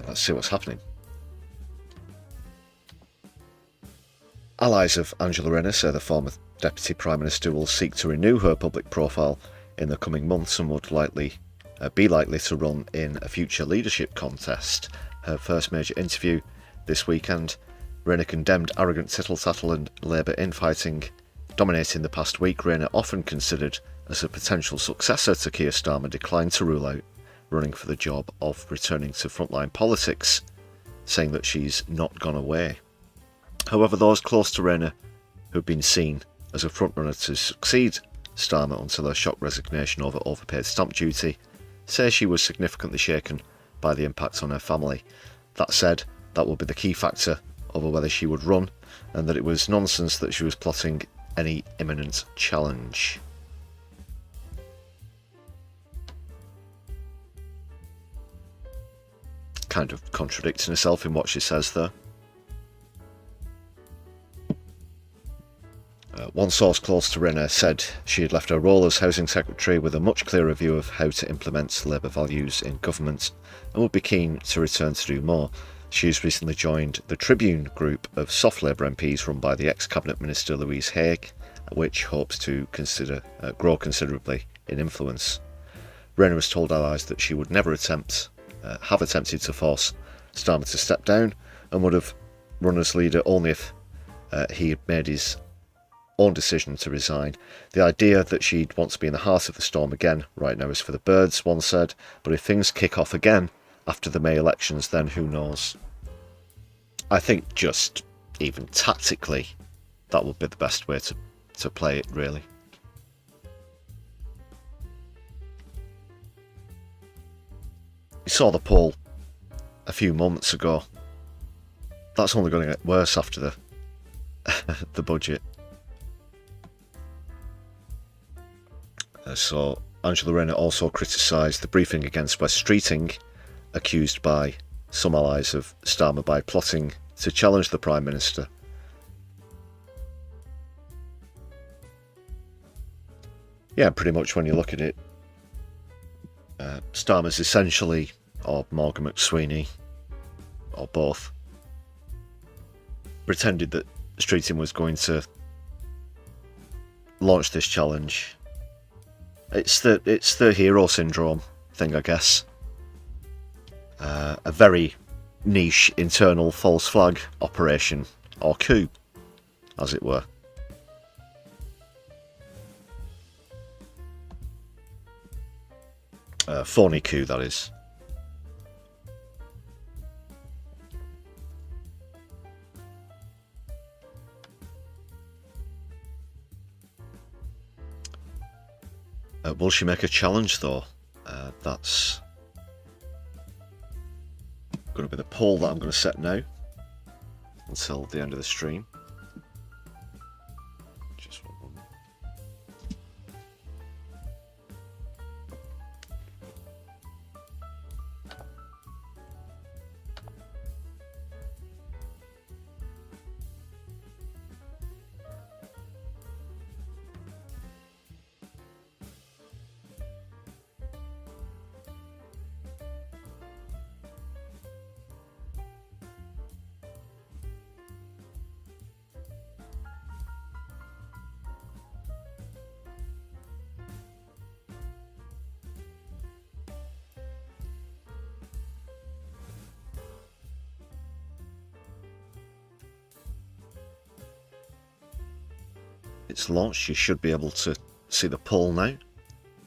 Let's see what's happening. Allies of Angela Wren say the former Deputy Prime Minister will seek to renew her public profile in the coming months and would be likely to run in a future leadership contest. Her first major interview this weekend, Wren condemned arrogant tittle-tattle and Labour infighting Dominating the past week, Rayner, often considered as a potential successor to Keir Starmer, declined to rule out running for the job of returning to frontline politics, saying that she's not gone away. However, those close to Rayner, who've been seen as a frontrunner to succeed Starmer until her shock resignation over overpaid stamp duty, say she was significantly shaken by the impact on her family. That said, that will be the key factor over whether she would run, and that it was nonsense that she was plotting any imminent challenge. Kind of contradicting herself in what she says there. One source close to Rayner said she had left her role as Housing Secretary with a much clearer view of how to implement Labour values in government and would be keen to return to do more. She has recently joined the Tribune group of soft Labour MPs run by the ex-Cabinet Minister Louise Haigh, which hopes to grow considerably in influence. Rayner has told allies that she would never have attempted to force Starmer to step down and would have run as leader only if he had made his own decision to resign. The idea that she'd want to be in the heart of the storm again right now is for the birds, one said, but if things kick off again after the May elections, then who knows? I think just even tactically that would be the best way to play it, really. You saw the poll a few moments ago. That's only going to get worse after the budget. So Angela Rayner also criticised the briefing against West Streeting, accused by some allies of Starmer by plotting to challenge the Prime Minister. Yeah, pretty much when you look at it, Starmer's essentially, or Morgan McSweeney, or both, pretended that Streeting was going to launch this challenge. It's the hero syndrome thing, I guess. A very niche internal false flag operation, or coup, as it were. Phony coup, that is. Will she make a challenge, though? That's going to be the poll that I'm going to set now until the end of the stream. Just one moment. It's launched. You should be able to see the poll now.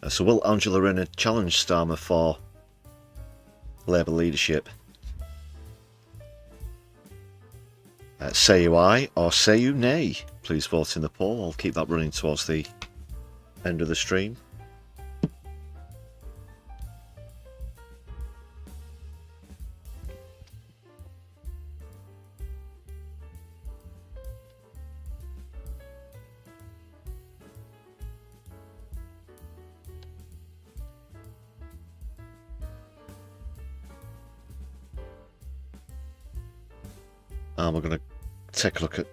So will Angela Rayner challenge Starmer for Labour leadership? Say you aye or say you nay? Please vote in the poll. I'll keep that running towards the end of the stream. And we're going to take a look at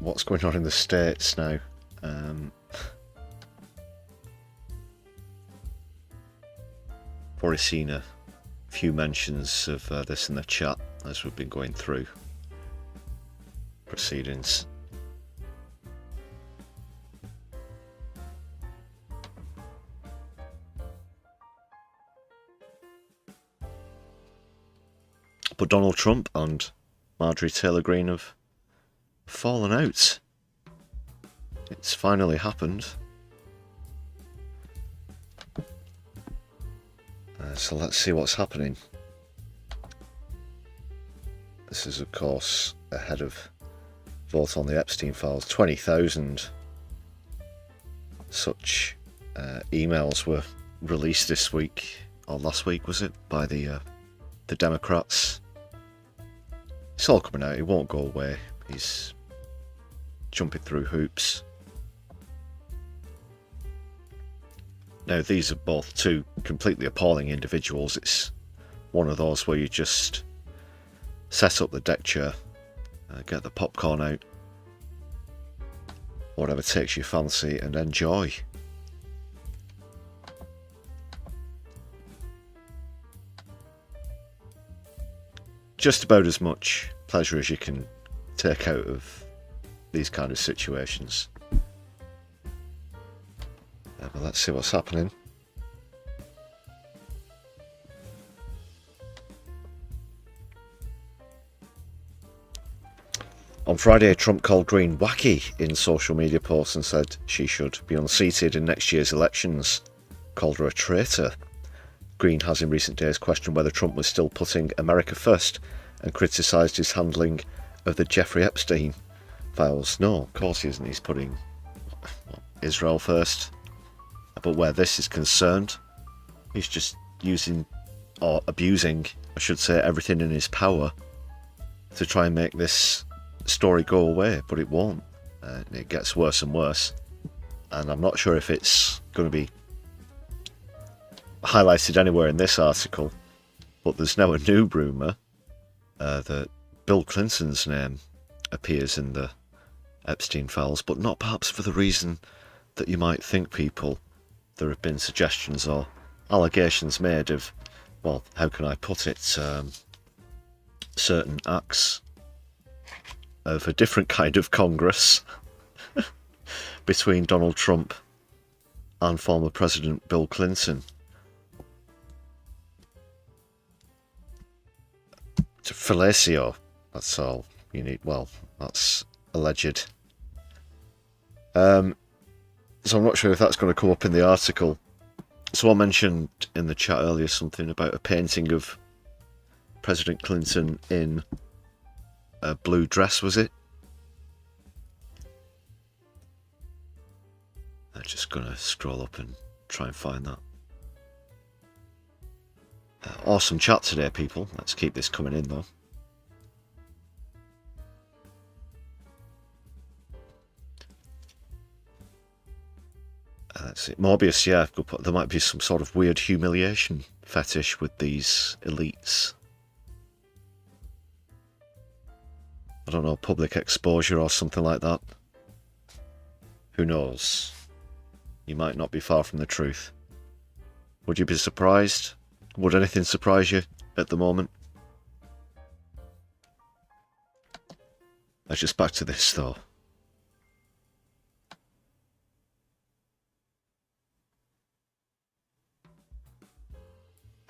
what's going on in the States now. Already seen a few mentions of this in the chat as we've been going through proceedings. But Donald Trump and Marjorie Taylor Greene have fallen out It's finally happened. So let's see what's happening. This is, of course, ahead of vote on the Epstein files. 20,000 such emails were released this week, or last week was it, by the Democrats. It's all coming out. It won't go away. He's jumping through hoops. Now, these are both two completely appalling individuals. It's one of those where you just set up the deck chair, get the popcorn out, whatever takes your fancy, and enjoy. Just about as much pleasure as you can take out of these kind of situations. But let's see what's happening. On Friday, Trump called Green wacky in social media posts and said she should be unseated in next year's elections, called her a traitor. Green has in recent days questioned whether Trump was still putting America first and criticised his handling of the Jeffrey Epstein files. No, of course he isn't. He's putting Israel first. But where this is concerned, he's just using, or abusing, I should say, everything in his power to try and make this story go away, but it won't. It gets worse and worse. And I'm not sure if it's going to be highlighted anywhere in this article, but there's now a new rumour that Bill Clinton's name appears in the Epstein files, but not perhaps for the reason that you might think, people. There have been suggestions or allegations made of, well, how can I put it, certain acts of a different kind of Congress between Donald Trump and former President Bill Clinton. To fellatio, that's all you need. Well, that's alleged. So I'm not sure if that's going to come up in the article. Someone mentioned in the chat earlier something about a painting of President Clinton in a blue dress, was it? I'm just going to scroll up and try and find that. Awesome chat today, people. Let's keep this coming in, though. That's it. Morbius, yeah, there might be some sort of weird humiliation fetish with these elites. I don't know, public exposure or something like that. Who knows? You might not be far from the truth. Would you be surprised? Would anything surprise you at the moment? Let's just back to this, though.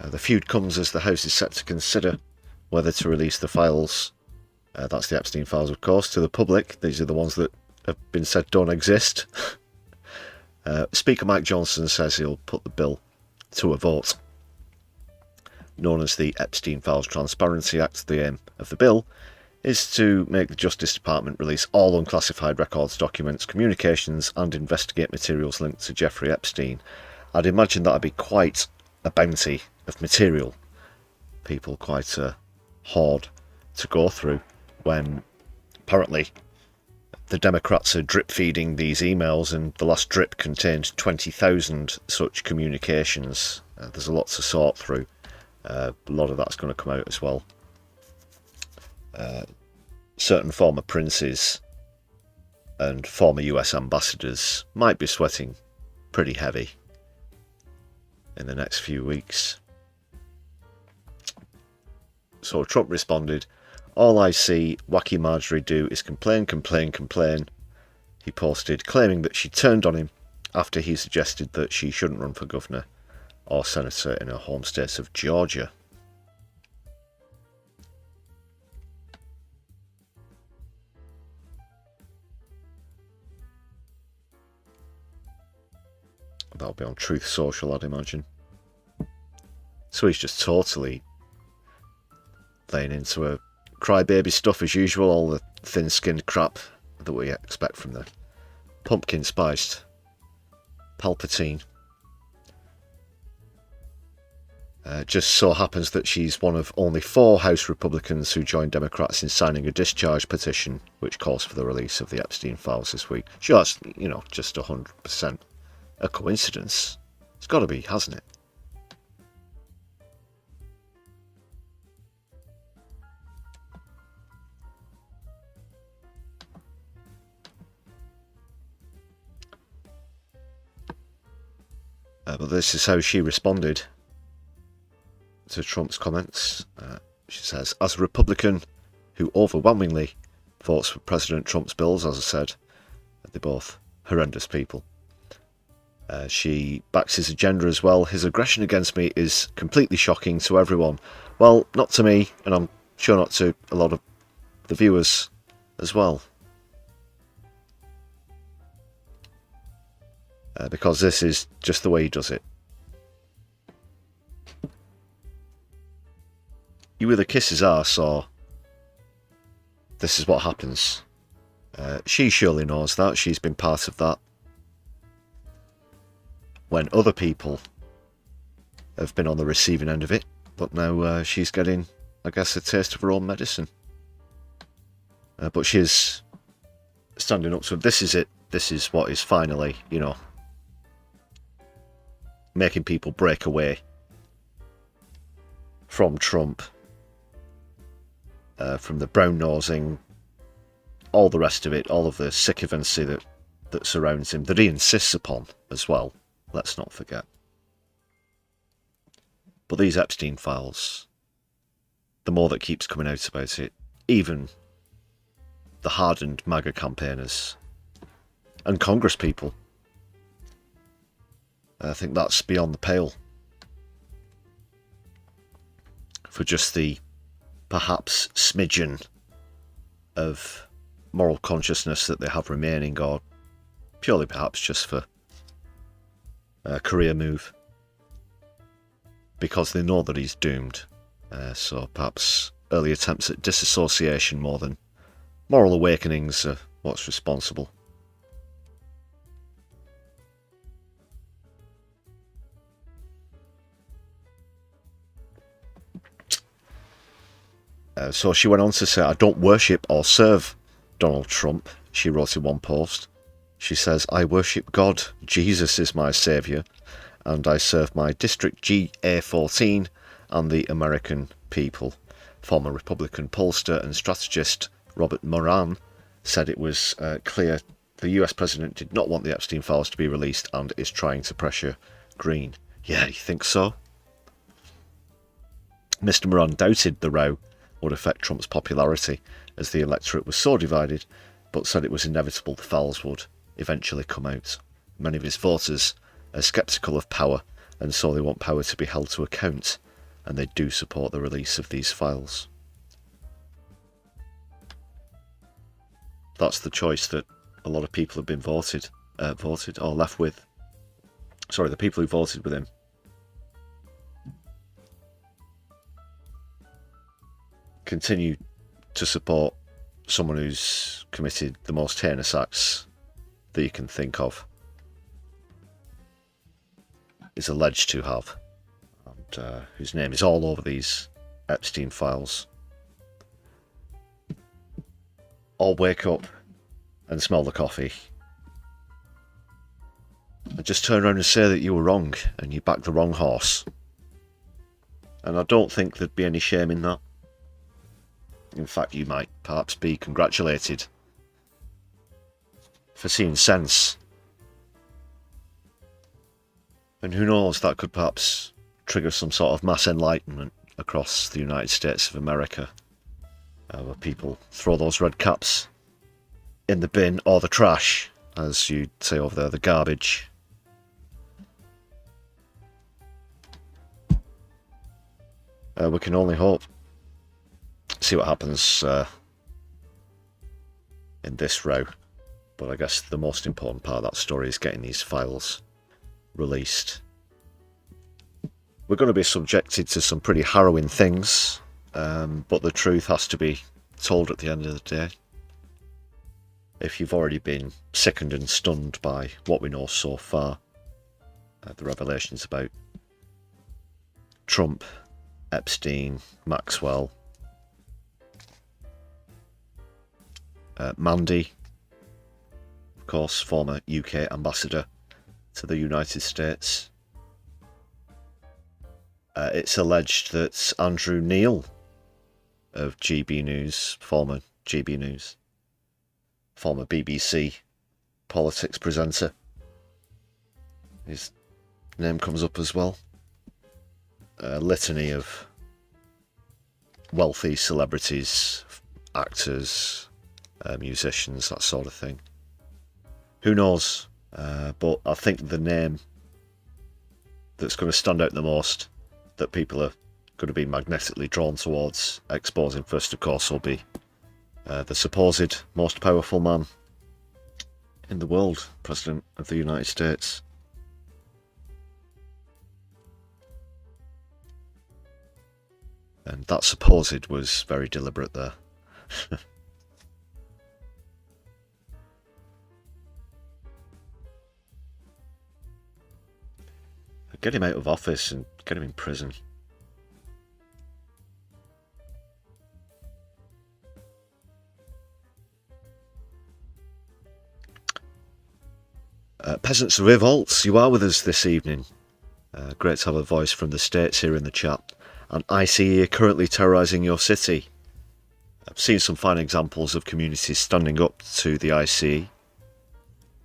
The feud comes as the House is set to consider whether to release the files, that's the Epstein files, of course, to the public. These are the ones that have been said don't exist. Speaker Mike Johnson says he'll put the bill to a vote. Known as the Epstein Files Transparency Act, the aim of the bill is to make the Justice Department release all unclassified records, documents, communications and investigate materials linked to Jeffrey Epstein. I'd imagine that'd be quite a bounty of material. People quite a hoard to go through when apparently the Democrats are drip feeding these emails, and the last drip contained 20,000 such communications. There's a lot to sort through. A lot of that's going to come out as well. Certain former princes and former US ambassadors might be sweating pretty heavy in the next few weeks. So Trump responded, "All I see wacky Marjorie do is complain, complain, complain." He posted, claiming that she turned on him after he suggested that she shouldn't run for governor or senator in her home state of Georgia. that'll be on Truth Social, I'd imagine. So he's just totally laying into a crybaby stuff as usual, all the thin-skinned crap that we expect from the pumpkin-spiced Palpatine. Just so happens that she's one of only 4 House Republicans who joined Democrats in signing a discharge petition which calls for the release of the Epstein files this week. Sure, that's, you know, just 100% a coincidence. It's got to be, hasn't it? But this is how she responded to Trump's comments. She says, as a Republican who overwhelmingly votes for President Trump's bills, as I said, they're both horrendous people. She backs his agenda as well. His aggression against me is completely shocking to everyone. Well, not to me, and I'm sure not to a lot of the viewers as well. Because this is just the way he does it. You either kiss his arse or this is what happens. She surely knows that. She's been part of that. When other people have been on the receiving end of it. But now she's getting, I guess, a taste of her own medicine. But she's standing up to it. This is it. This is what is finally, you know, making people break away from Trump. From the brown-nosing, all the rest of it, all of the sycophancy that surrounds him, that he insists upon as well, let's not forget. But these Epstein files, the more that keeps coming out about it, even the hardened MAGA campaigners and Congress people, I think that's beyond the pale for just the perhaps smidgen of moral consciousness that they have remaining, or purely perhaps just for a career move, because they know that he's doomed. So perhaps early attempts at disassociation more than moral awakenings are what's responsible. So she went on to say, I don't worship or serve Donald Trump, she wrote in one post. She says, I worship God, Jesus is my saviour, and I serve my District GA14 and the American people. Former Republican pollster and strategist Robert Moran said it was clear the US president did not want the Epstein files to be released and is trying to pressure Green. Yeah, you think so? Mr. Moran doubted the row would affect Trump's popularity as the electorate was so divided, but said it was inevitable the files would eventually come out. Many of his voters are sceptical of power, and so they want power to be held to account, and they do support the release of these files. That's the choice that a lot of people have been voted or left with. Sorry, the people who voted with him. Continue to support someone who's committed the most heinous acts that you can think of, is alleged to have, and whose name is all over these Epstein files. All wake up and smell the coffee and just turn around and say that you were wrong and you backed the wrong horse. And I don't think there'd be any shame in that. In fact, you might perhaps be congratulated for seeing sense. And who knows, that could perhaps trigger some sort of mass enlightenment across the United States of America, where people throw those red caps in the bin or the trash, as you'd say over there, the garbage. We can only hope. See what happens in this row. But I guess the most important part of that story is getting these files released. We're going to be subjected to some pretty harrowing things, but the truth has to be told at the end of the day. If you've already been sickened and stunned by what we know so far, the revelations about Trump, Epstein, Maxwell, Mandy, of course, former UK ambassador to the United States. It's alleged that Andrew Neil of GB News, former GB News, former BBC politics presenter, his name comes up as well. A litany of wealthy celebrities, actors, musicians, that sort of thing. Who knows? But I think the name that's going to stand out the most, that people are going to be magnetically drawn towards exposing first, of course, will be the supposed most powerful man in the world, President of the United States. And that supposed was very deliberate there. Get him out of office and get him in prison. Peasants Revolts, you are with us this evening. Great to have a voice from the States here in the chat. And ICE are currently terrorising your city. I've seen some fine examples of communities standing up to the ICE.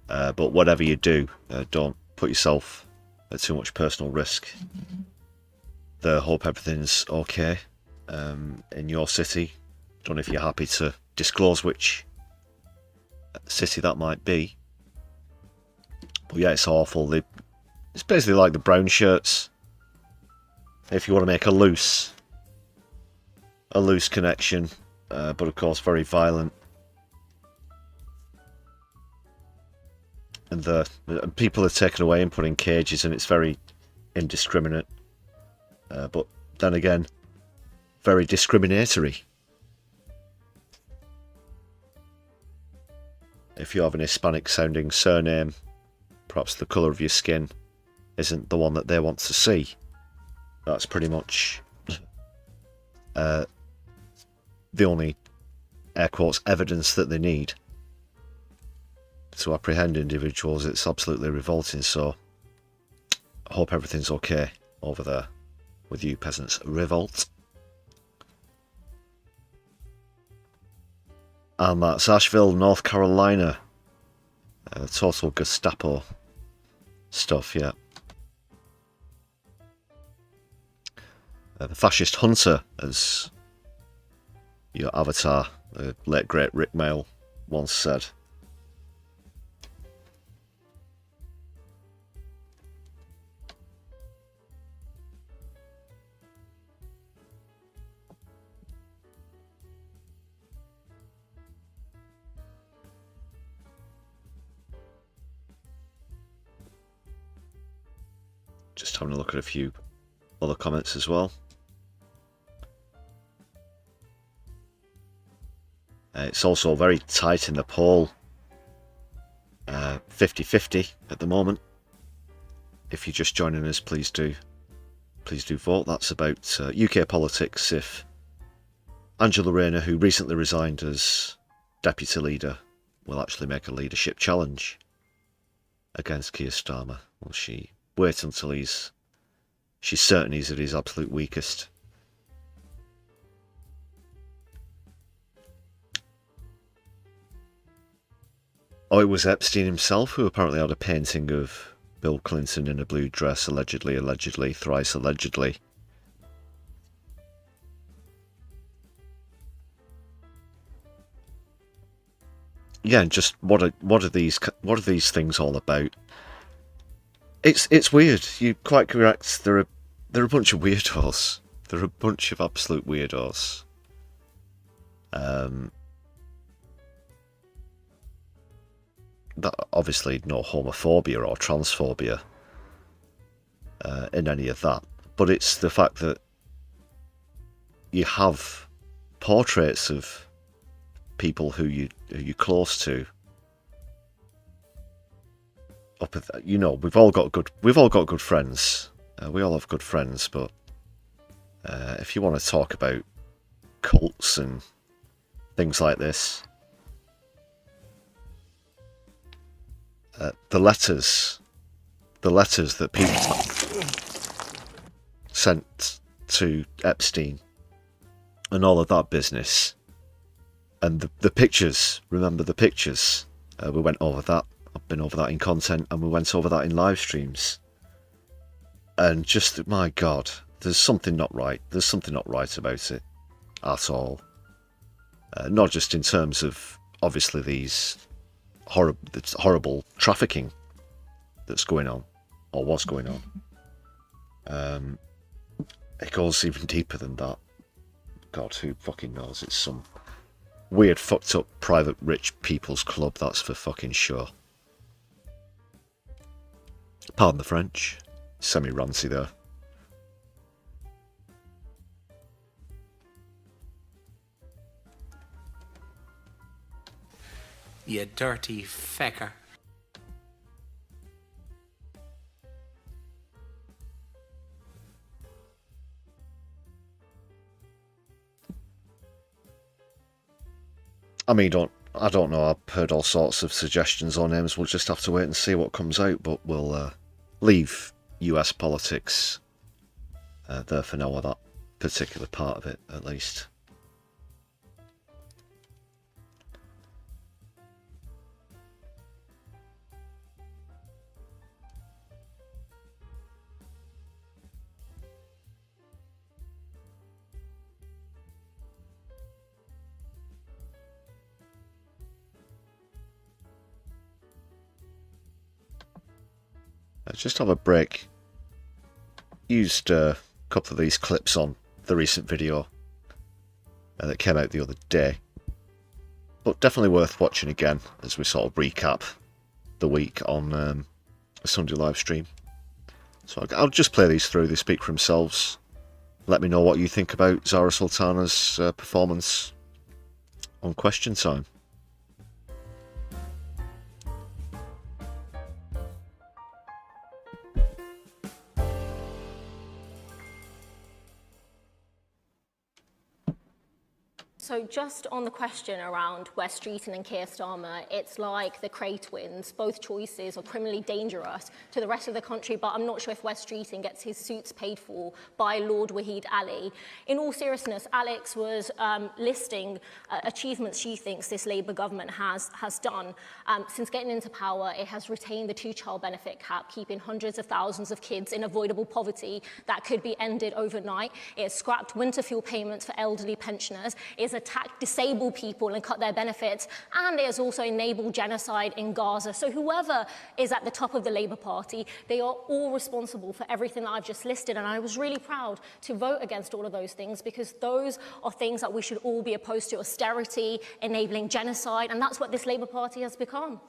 But whatever you do, don't put yourself at too much personal risk. I hope everything's okay in your city. Don't know if you're happy to disclose which city that might be. But yeah, it's awful. It's basically like the brown shirts. If you want to make a loose connection, but of course very violent. And the people are taken away and put in cages, and it's very indiscriminate. But then again, very discriminatory. If you have an Hispanic-sounding surname, perhaps the colour of your skin isn't the one that they want to see. That's pretty much the only, air quotes, evidence that they need to apprehend individuals. It's absolutely revolting. So I hope everything's okay over there with you, Peasants Revolt. And that's Asheville, North Carolina. Total Gestapo stuff, yeah. The fascist hunter, as your avatar, the late great Rick Mail, once said. Just having a look at a few other comments as well. It's also very tight in the poll. 50-50 at the moment. If you're just joining us, please do vote. That's about UK politics. If Angela Rayner, who recently resigned as deputy leader, will actually make a leadership challenge against Keir Starmer, will she wait until she's certain he's at his absolute weakest? Oh, it was Epstein himself who apparently had a painting of Bill Clinton in a blue dress, allegedly, thrice allegedly. Yeah, and just what are these things all about? It's weird. You're quite correct. They're a bunch of weirdos. They're a bunch of absolute weirdos. That obviously no homophobia or transphobia in any of that. But it's the fact that you have portraits of people who you're close to. Up at, you know, we've all got good friends. We all have good friends, but if you want to talk about cults and things like this, the letters that people sent to Epstein and all of that business, and the pictures, remember the pictures, we went over that. I've been over that in content, and we went over that in live streams. And just, my God, there's something not right. There's something not right about it at all. Not just in terms of, obviously, these horrible trafficking that's going on, or was going on. It goes even deeper than that. God, who fucking knows? It's some weird, fucked up, private rich people's club, that's for fucking sure. Pardon the French. Semi-rancy there. You dirty fecker. I mean, I don't know. I've heard all sorts of suggestions or names. We'll just have to wait and see what comes out. But we'll leave US politics there for now, or that particular part of it, at least. Just have a break. Used a couple of these clips on the recent video that came out the other day, but definitely worth watching again as we sort of recap the week on a Sunday live stream. So I'll just play these through. They speak for themselves. Let me know what you think about Zara Sultana's performance on Question Time. So just on the question around West Streeting and Keir Starmer, it's like the Cray twins. Both choices are criminally dangerous to the rest of the country, but I'm not sure if West Streeting gets his suits paid for by Lord Wahid Ali. In all seriousness, Alex was listing achievements she thinks this Labour government has done. Since getting into power, it has retained the two-child benefit cap, keeping hundreds of thousands of kids in avoidable poverty that could be ended overnight. It has scrapped winter fuel payments for elderly pensioners. It has attacked disabled people and cut their benefits, and it has also enabled genocide in Gaza. So whoever is at the top of the Labour Party, they are all responsible for everything that I've just listed, and I was really proud to vote against all of those things, because those are things that we should all be opposed to: austerity, enabling genocide, and that's what this Labour Party has become.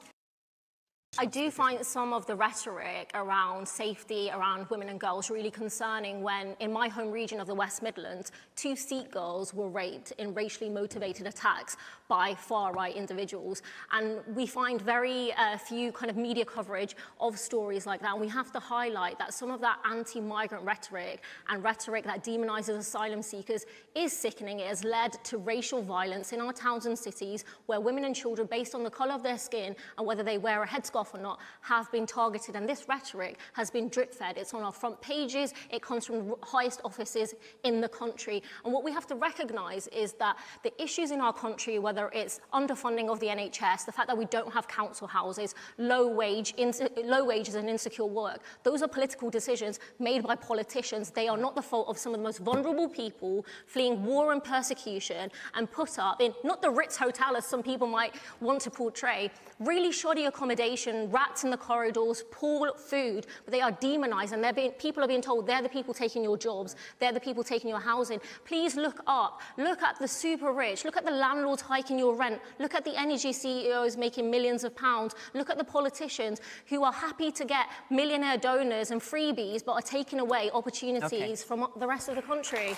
I do find some of the rhetoric around safety, around women and girls, really concerning when, in my home region of the West Midlands, 2 Sikh girls were raped in racially motivated attacks by far-right individuals. And we find very few kind of media coverage of stories like that. And we have to highlight that some of that anti-migrant rhetoric and rhetoric that demonizes asylum seekers is sickening. It has led to racial violence in our towns and cities, where women and children, based on the colour of their skin and whether they wear a headscarf or not, have been targeted. And this rhetoric has been drip-fed. It's on our front pages. It comes from the highest offices in the country. And what we have to recognise is that the issues in our country, whether it's underfunding of the NHS, the fact that we don't have council houses, low wages and insecure work, those are political decisions made by politicians. They are not the fault of some of the most vulnerable people fleeing war and persecution and put up in, not the Ritz Hotel as some people might want to portray, really shoddy accommodation pollution, rats in the corridors, poor food, but they are demonized, and people are being told they're the people taking your jobs, they're the people taking your housing. Please look up, look at the super rich, look at the landlords hiking your rent, look at the energy CEOs making millions of pounds, look at the politicians who are happy to get millionaire donors and freebies, but are taking away opportunities from the rest of the country.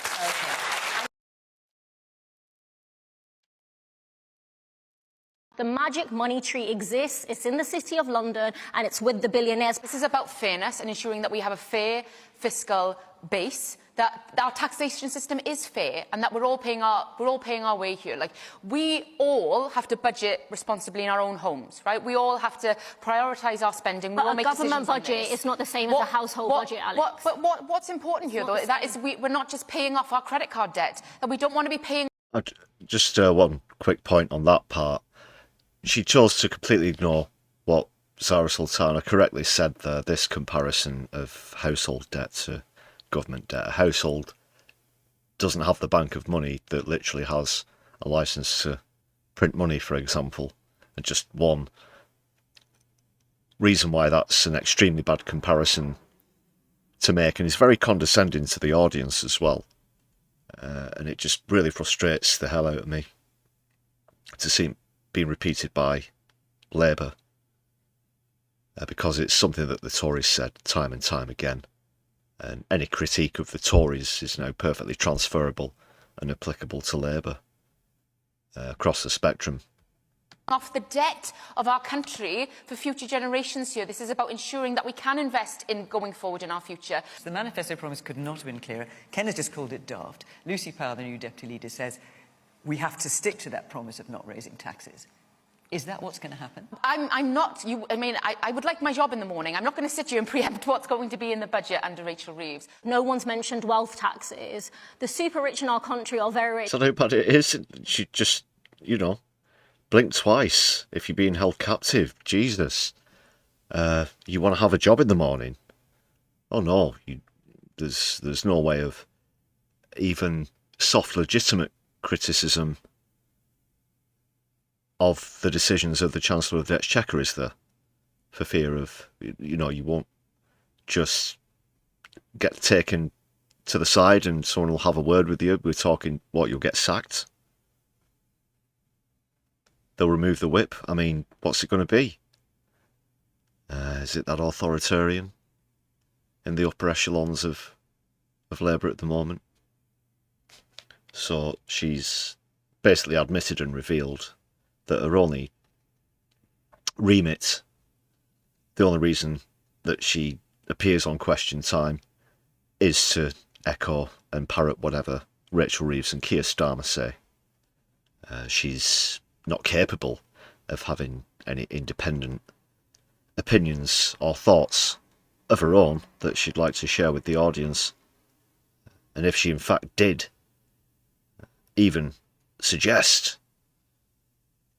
The magic money tree exists, it's in the City of London, and it's with the billionaires. This is about fairness and ensuring that we have a fair fiscal base, that our taxation system is fair, and that we're all paying our way here. Like, we all have to budget responsibly in our own homes, right? We all have to prioritise our spending. But a government budget is not the same as a household budget, Alex. What's important here, though, that is we're not just paying off our credit card debt, that we don't want to be paying... Just one quick point on that part. She chose to completely ignore what Zara Sultana correctly said there, this comparison of household debt to government debt. A household doesn't have the bank of money that literally has a license to print money, for example. And just one reason why that's an extremely bad comparison to make, and it's very condescending to the audience as well. And it just really frustrates the hell out of me to see it being repeated by Labour, because it's something that the Tories said time and time again, and any critique of the Tories is now perfectly transferable and applicable to Labour across the spectrum. Off the debt of our country for future generations here. This is about ensuring that we can invest in going forward in our future. The manifesto promise could not have been clearer. Ken has just called it daft. Lucy Powell, the new deputy leader, says we have to stick to that promise of not raising taxes. Is that what's going to happen? I'm not. I would like my job in the morning. I'm not going to sit here and preempt what's going to be in the budget under Rachel Reeves. No one's mentioned wealth taxes. The super rich in our country are very rich. So how bad it is? She just, blink twice if you're being held captive. Jesus. You want to have a job in the morning? Oh no, there's no way of even soft legitimate criticism of the decisions of the Chancellor of the Exchequer, is there? For fear of, you won't just get taken to the side and someone will have a word with you. We're talking, you'll get sacked. They'll remove the whip. I mean, what's it going to be? Is it that authoritarian in the upper echelons of Labour at the moment? So she's basically admitted and revealed that her only remit, the only reason that she appears on Question Time, is to echo and parrot whatever Rachel Reeves and Keir Starmer say. She's not capable of having any independent opinions or thoughts of her own that she'd like to share with the audience. And if she in fact did even suggest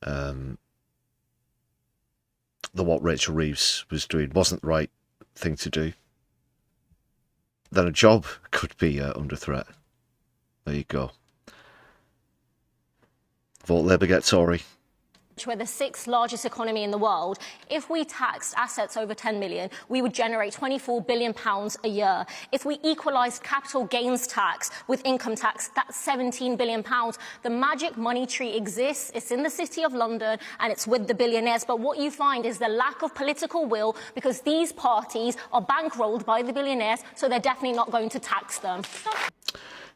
that what Rachel Reeves was doing wasn't the right thing to do, then a job could be under threat. There you go. Vote Labour, get Tory. We're the 6th largest economy in the world. If we taxed assets over 10 million, we would generate £24 billion a year. If we equalised capital gains tax with income tax, that's £17 billion. The magic money tree exists. It's in the City of London and it's with the billionaires. But what you find is the lack of political will, because these parties are bankrolled by the billionaires, so they're definitely not going to tax them.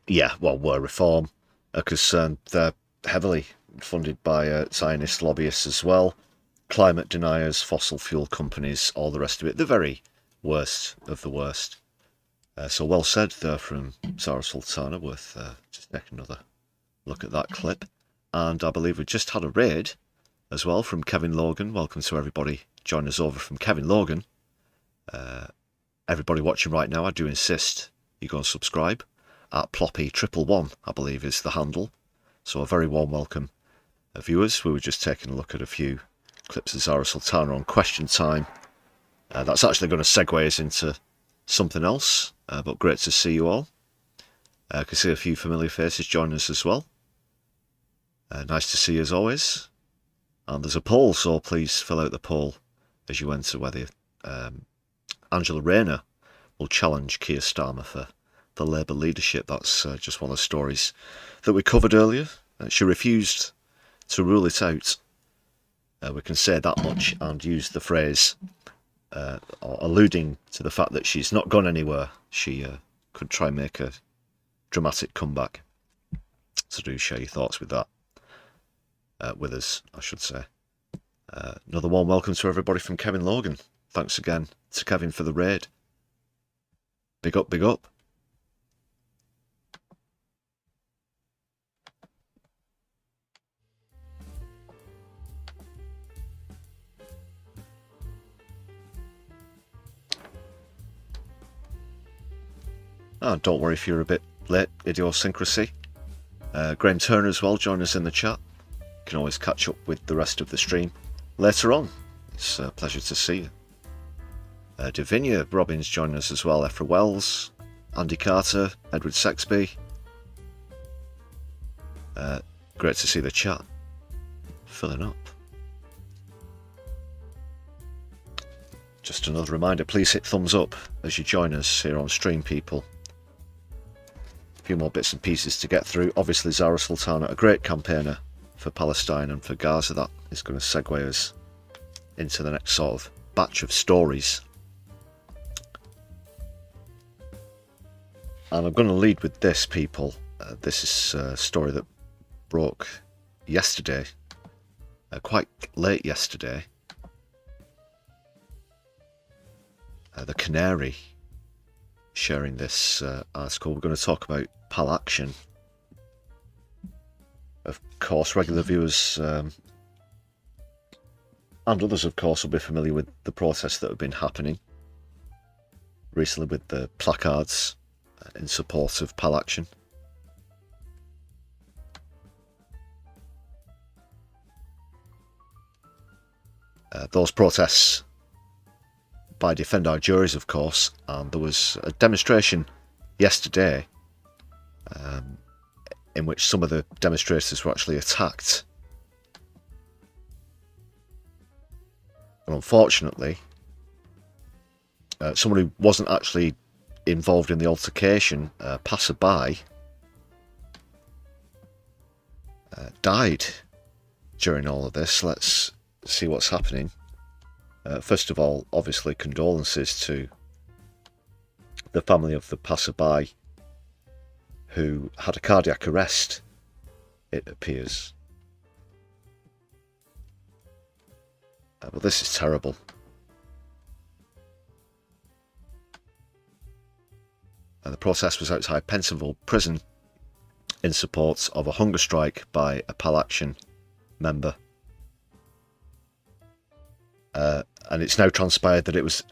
Yeah, we're reform, because they're heavily funded by Zionist lobbyists as well, climate deniers, fossil fuel companies, all the rest of it. The very worst of the worst. So well said there from Zara Sultana. Worth just taking another look at that clip. And I believe we just had a raid as well from Kevin Logan. Welcome to everybody joining us over from Kevin Logan. Everybody watching right now, I do insist you go and subscribe at Ploppy111, I believe is the handle. So a very warm welcome, viewers. We were just taking a look at a few clips of Zara Sultana on Question Time. That's actually going to segue us into something else, but great to see you all. I can see a few familiar faces join us as well. Nice to see you as always. And there's a poll, so please fill out the poll as you enter whether Angela Rayner will challenge Keir Starmer for the Labour leadership. That's just one of the stories that we covered earlier. She refused to rule it out. We can say that much and use the phrase alluding to the fact that she's not gone anywhere. She could try and make a dramatic comeback. So do share your thoughts with that. With us, I should say. Another warm welcome to everybody from Kevin Logan. Thanks again to Kevin for the raid. Big up, big up. Don't worry if you're a bit late, idiosyncrasy. Graham Turner as well, join us in the chat. You can always catch up with the rest of the stream later on. It's a pleasure to see you. Davinia Robbins joining us as well. Ephra Wells, Andy Carter, Edward Sexby. Great to see the chat filling up. Just another reminder, please hit thumbs up as you join us here on stream, people. A few more bits and pieces to get through. Obviously Zara Sultana, a great campaigner for Palestine and for Gaza. That is going to segue us into the next sort of batch of stories. And I'm going to lead with this, people. This is a story that broke yesterday, quite late yesterday. The Canary sharing this article. We're going to talk about Pal Action. Of course, regular viewers and others, of course, will be familiar with the protests that have been happening recently with the placards in support of Pal Action. Those protests by Defend Our Juries, of course, and there was a demonstration yesterday in which some of the demonstrators were actually attacked. And unfortunately, someone who wasn't actually involved in the altercation, a passerby, died during all of this. Let's see what's happening. First of all, obviously, condolences to the family of the passerby who had a cardiac arrest, it appears. Well, this is terrible. The protest was outside Pentonville Prison in support of a hunger strike by a Pal Action member. And it's now transpired that it was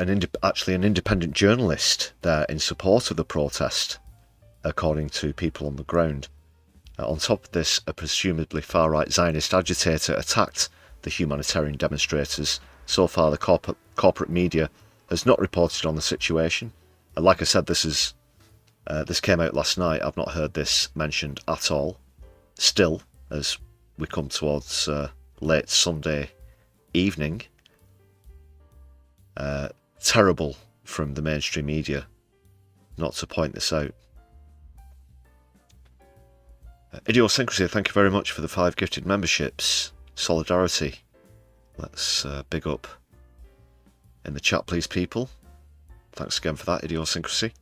actually an independent journalist there in support of the protest, according to people on the ground. On top of this, a presumably far-right Zionist agitator attacked the humanitarian demonstrators. So far, the corporate media has not reported on the situation. Like I said, this came out last night. I've not heard this mentioned at all. Still, as we come towards late Sunday evening, terrible from the mainstream media not to point this out. Idiosyncrasy, thank you very much for the 5 gifted memberships. Solidarity, let's big up in the chat, please, people. Thanks again for that, Idiosyncrasy.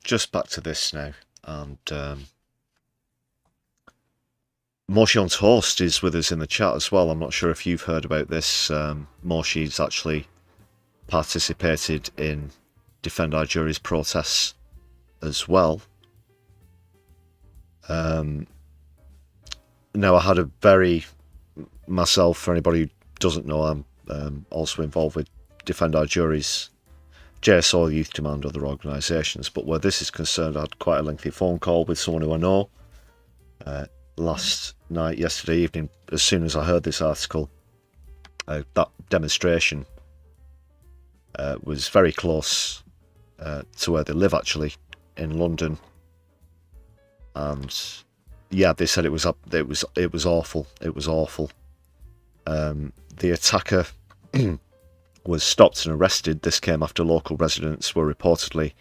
Just back to this now, and Moshi on Toast is with us in the chat as well. I'm not sure if you've heard about this. Moshi's actually participated in Defend Our Juries protests as well. Now, I had myself, for anybody who doesn't know, I'm also involved with Defend Our Juries, JSO, Youth Demand, other organisations. But where this is concerned, I had quite a lengthy phone call with someone who I know yesterday evening. As soon as I heard this article, that demonstration was very close to where they live, actually, in London. And yeah, they said it was awful. It was awful. The attacker was stopped and arrested. This came after local residents were reportedly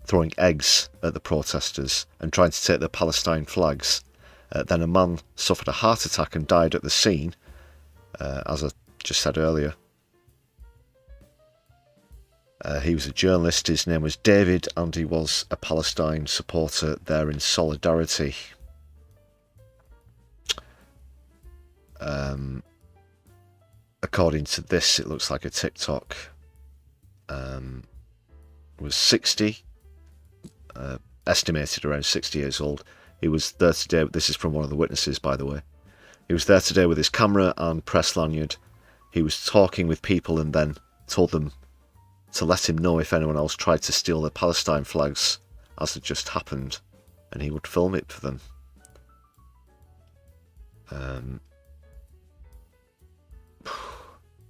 throwing eggs at the protesters and trying to take the Palestine flags. Then a man suffered a heart attack and died at the scene, as I just said earlier. He was a journalist. His name was David, and he was a Palestine supporter there in solidarity. According to this, it looks like a TikTok. Was 60, estimated around 60 years old. He was there today. This is from one of the witnesses, by the way. He was there today with his camera and press lanyard. He was talking with people and then told them to let him know if anyone else tried to steal the Palestine flags, as had just happened, and he would film it for them.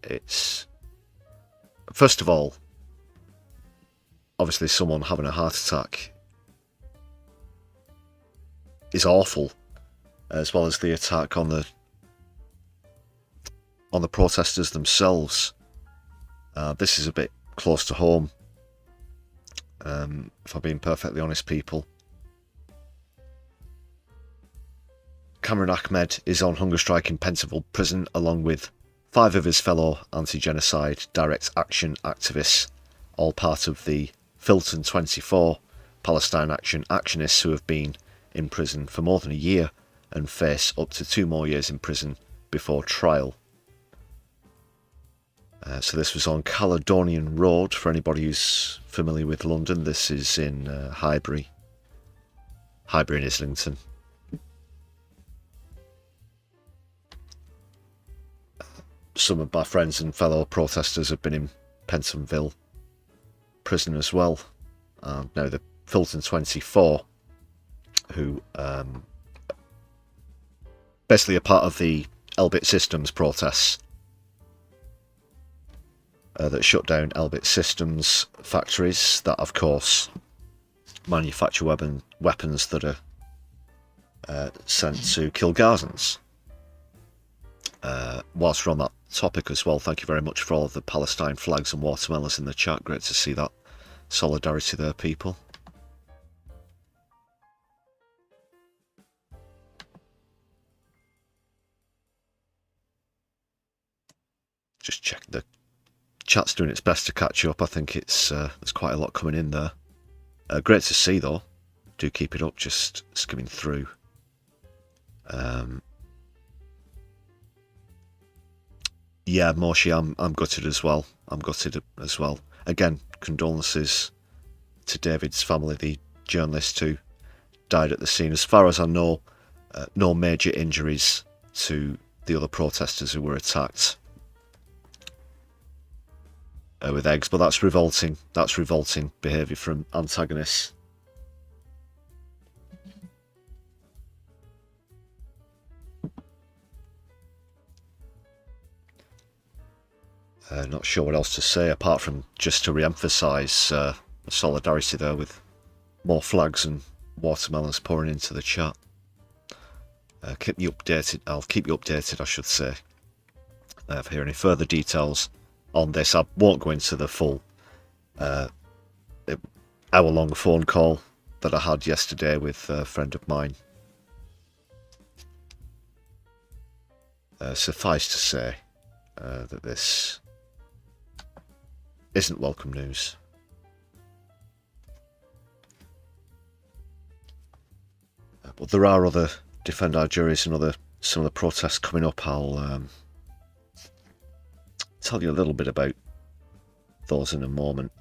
It's, first of all, obviously someone having a heart attack is awful, as well as the attack on the protesters themselves. This is a bit close to home, if I'm being perfectly honest, people. Cameron Ahmed is on hunger strike in Pentonville prison, along with 5 of his fellow anti-genocide direct action activists, all part of the Filton 24 Palestine Action actionists who have been in prison for more than a year and face up to 2 more years in prison before trial. So this was on Caledonian Road, for anybody who's familiar with London. This is in Highbury and Islington. Some of my friends and fellow protesters have been in Pentonville prison as well. Now the Filton 24, who basically are part of the Elbit Systems protests that shut down Elbit Systems factories that, of course, manufacture weapons that are sent to kill Gazans. Whilst we're on that topic as well, thank you very much for all of the Palestine flags and watermelons in the chat. Great to see that solidarity there, people. Just check the chat's doing its best to catch up. I think it's there's quite a lot coming in there. Great to see, though. Do keep it up. Just skimming through. Yeah, Moshi, I'm gutted as well. I'm gutted as well. Again, condolences to David's family, the journalist who died at the scene. As far as I know, no major injuries to the other protesters who were attacked with eggs, but that's revolting. That's revolting behaviour from antagonists. Not sure what else to say apart from just to re-emphasise the solidarity there, with more flags and watermelons pouring into the chat. Keep you updated. I'll keep you updated, I should say, if I hear any further details on this. I won't go into the full hour-long phone call that I had yesterday with a friend of mine. Suffice to say that this isn't welcome news. But there are other Defend Our Juries and some of the protests coming up. I'll tell you a little bit about those in a moment.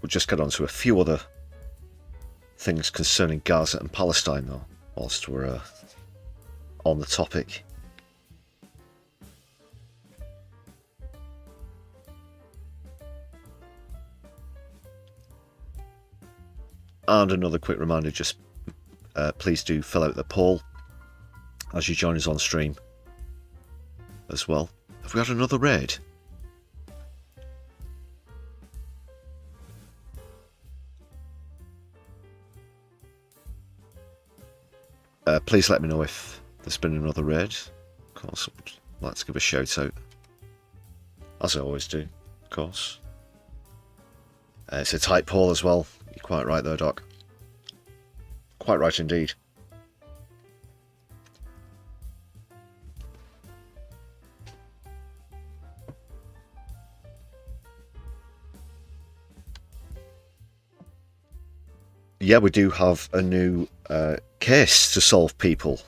We'll just get on to a few other things concerning Gaza and Palestine, though, whilst we're on the topic. And another quick reminder, just please do fill out the poll as you join us on stream. as well. Have we had another raid? Please let me know if there's been another raid. Of course, I would like to give a shout out, as I always do, of course. It's a tight poll as well. You're quite right there, Doc. Quite right indeed. Yeah, we do have a new case to solve, people.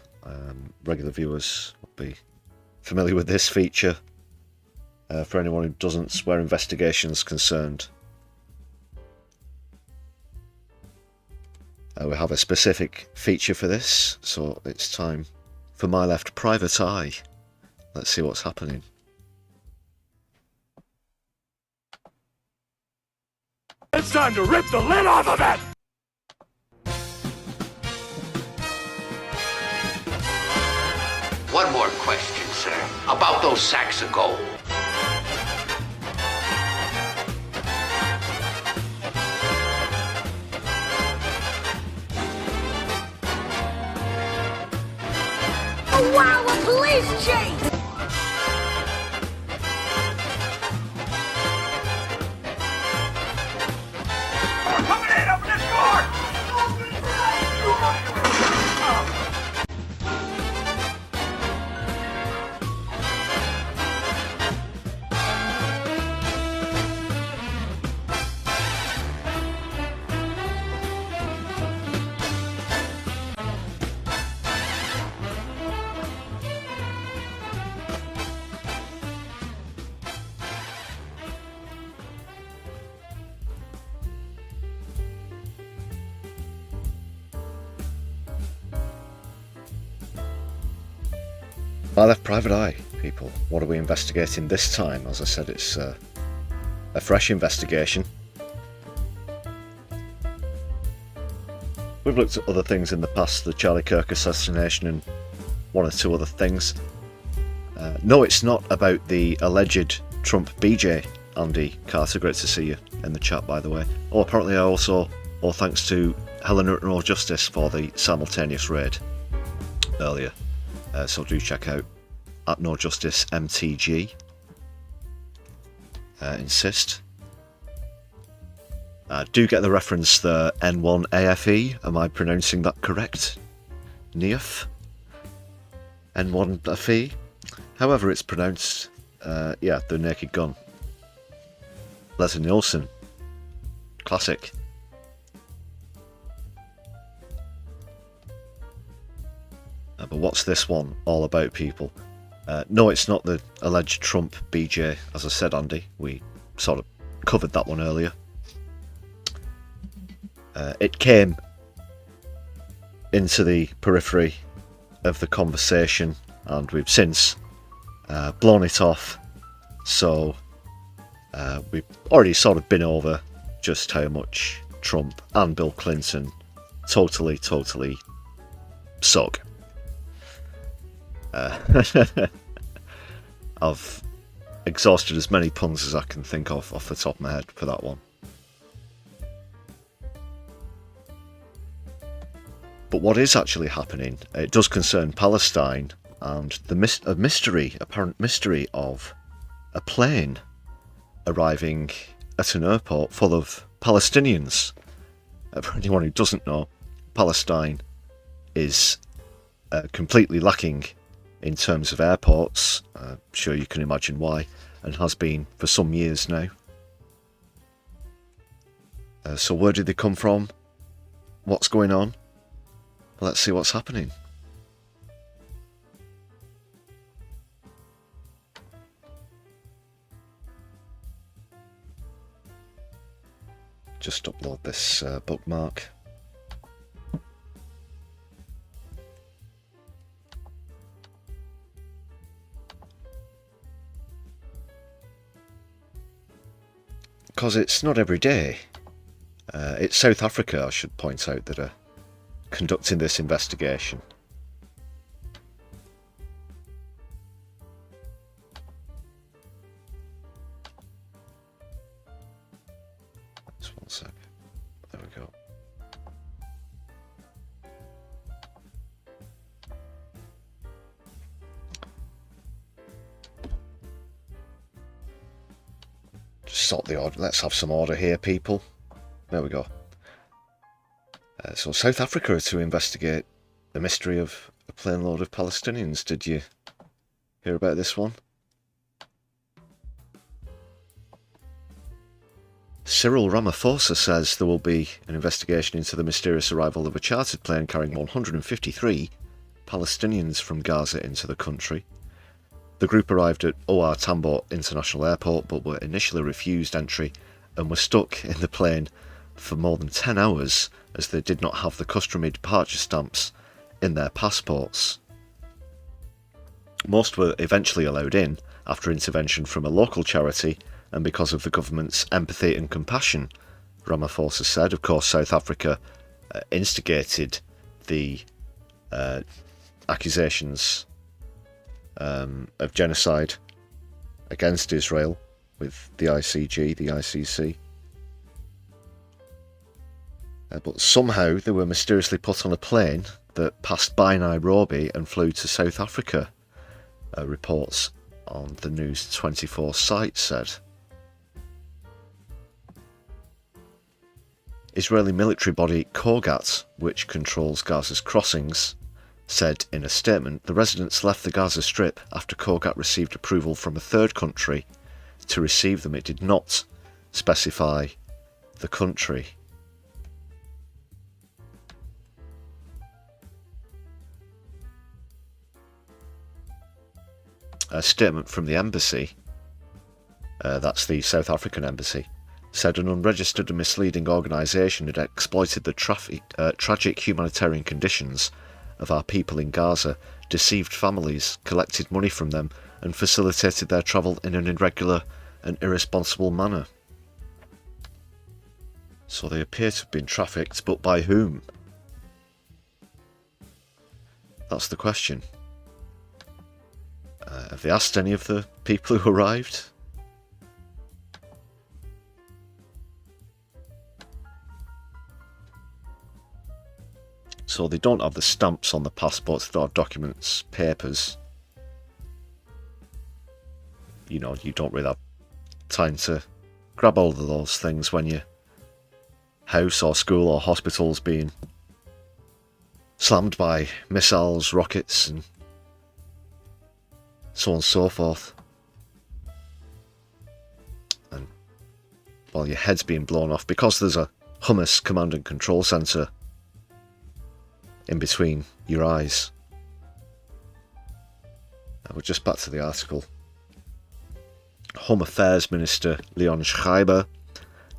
Regular viewers will be familiar with this feature. For anyone who doesn't, where investigation's concerned. We have a specific feature for this, so it's time for my left private eye. Let's see what's happening. It's time to rip the lid off of it! One more question, sir. About those sacks of gold. Oh wow, a police chase! Coming in! Open this door! My left private eye, people. What are we investigating this time? As I said, it's a fresh investigation. We've looked at other things in the past, the Charlie Kirk assassination and one or two other things. No, it's not about the alleged Trump BJ, Andy Carter. Great to see you in the chat, by the way. Oh, apparently I also, all thanks to Helena at No Justice for the simultaneous raid earlier. So do check out at No Justice MTG. Insist. Do get the reference the N1 AFE. Am I pronouncing that correct? Neef? N1 AFE? However it's pronounced. Yeah, the Naked Gun. Leslie Nielsen. Classic. But what's this one all about, people? No, it's not the alleged Trump BJ, as I said, Andy. We sort of covered that one earlier. It came into the periphery of the conversation, and we've since blown it off. So we've already sort of been over just how much Trump and Bill Clinton totally suck. I've exhausted as many puns as I can think of off the top of my head for that one. But what is actually happening, it does concern Palestine and the apparent mystery of a plane arriving at an airport full of Palestinians. For anyone who doesn't know, Palestine is completely lacking in terms of airports. I'm sure you can imagine why, and has been for some years now. So where did they come from? What's going on? Let's see what's happening. Just upload this bookmark. Because it's not every day. It's South Africa, I should point out, that are conducting this investigation. sort the order. Let's have some order here, people. There we go. So South Africa to investigate the mystery of a plane load of Palestinians. Did you hear about this one? Cyril Ramaphosa says there will be an investigation into the mysterious arrival of a chartered plane carrying 153 Palestinians from Gaza into the country. The group arrived at OR Tambo International Airport but were initially refused entry and were stuck in the plane for more than 10 hours as they did not have the customary departure stamps in their passports. Most were eventually allowed in after intervention from a local charity and because of the government's empathy and compassion, Ramaphosa said. Of course, South Africa instigated the accusations of genocide against Israel with the ICG, the ICC. But somehow they were mysteriously put on a plane that passed by Nairobi and flew to South Africa, reports on the News 24 site said. Israeli military body Kogat, which controls Gaza's crossings, said in a statement the residents left the Gaza Strip after Kogat received approval from a third country to receive them. It did not specify the country. A statement from the embassy, that's the South African embassy, said an unregistered and misleading organisation had exploited the tragic humanitarian conditions of our people in Gaza, deceived families, collected money from them and facilitated their travel in an irregular and irresponsible manner. So they appear to have been trafficked, but by whom? That's the question. Have they asked any of the people who arrived? So they don't have the stamps on the passports, they don't have documents, papers. You know, you don't really have time to grab hold of those things when your house or school or hospital's being slammed by missiles, rockets and so on and so forth. And while your head's being blown off, because there's a Hummus command and control centre in between your eyes. We're just back to the article. Home Affairs Minister Leon Schreiber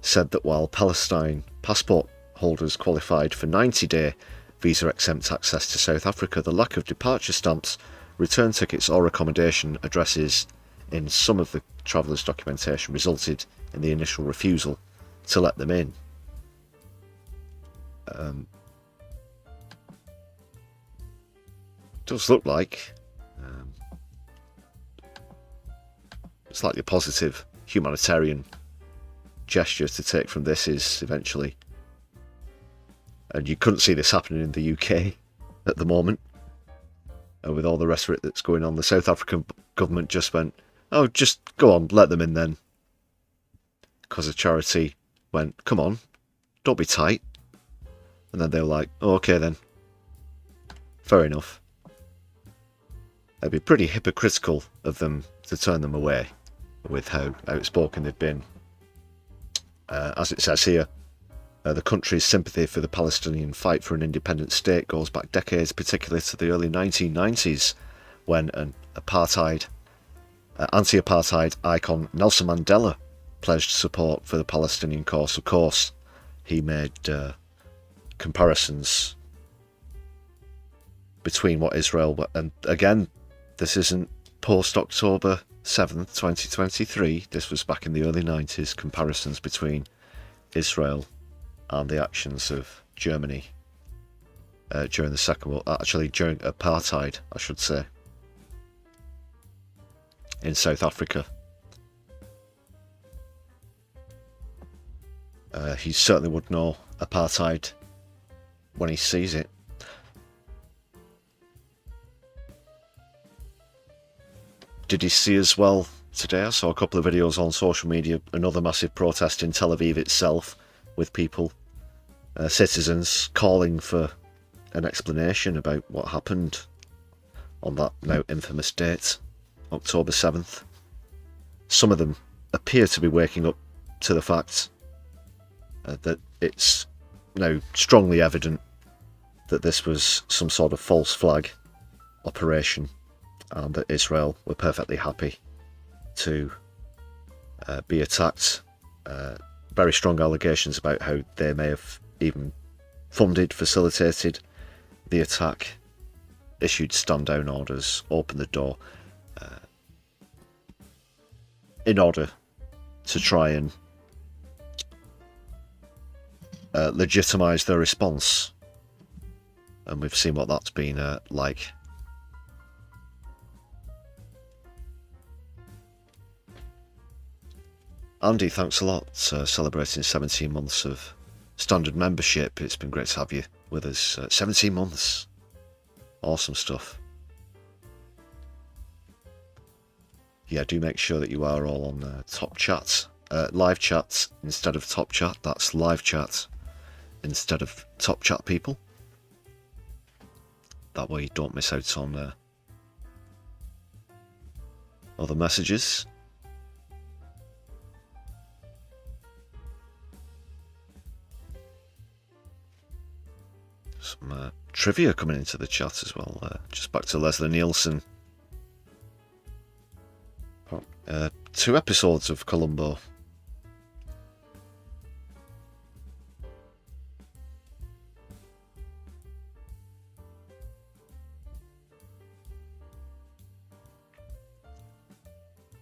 said that while Palestine passport holders qualified for 90-day visa-exempt access to South Africa, the lack of departure stamps, return tickets or accommodation addresses in some of the travellers' documentation resulted in the initial refusal to let them in. Does look like slightly positive humanitarian gesture to take from this is eventually, and you couldn't see this happening in the UK at the moment, with all the rest of it that's going on. The South African government just went, oh, just go on, let them in then, because the charity went, come on, don't be tight, and then they were like, oh, okay then, fair enough. It'd be pretty hypocritical of them to turn them away with how outspoken they've been. As it says here, the country's sympathy for the Palestinian fight for an independent state goes back decades, particularly to the early 1990s, when an anti-apartheid icon Nelson Mandela pledged support for the Palestinian cause. Of course, he made comparisons between what Israel, and again, this isn't post-October 7th, 2023, this was back in the early 90s, comparisons between Israel and the actions of Germany during the Second World, actually during apartheid, I should say, in South Africa. He certainly would know apartheid when he sees it. Did he see as well today. I saw a couple of videos on social media, another massive protest in Tel Aviv itself, with people, citizens, calling for an explanation about what happened on that now infamous date, October 7th. Some of them appear to be waking up to the fact that it's now strongly evident that this was some sort of false flag operation, and that Israel were perfectly happy to be attacked. Very strong allegations about how they may have even funded, facilitated the attack, issued stand-down orders, opened the door in order to try and legitimise their response. And we've seen what that's been like. Andy, thanks a lot. Celebrating 17 months of standard membership. It's been great to have you with us. 17 months. Awesome stuff. Yeah, do make sure that you are all on top chat. Live chat instead of top chat. That's live chat instead of top chat, people. That way you don't miss out on other messages. Some trivia coming into the chat as well. Just back to Leslie Nielsen. 2 episodes of Columbo.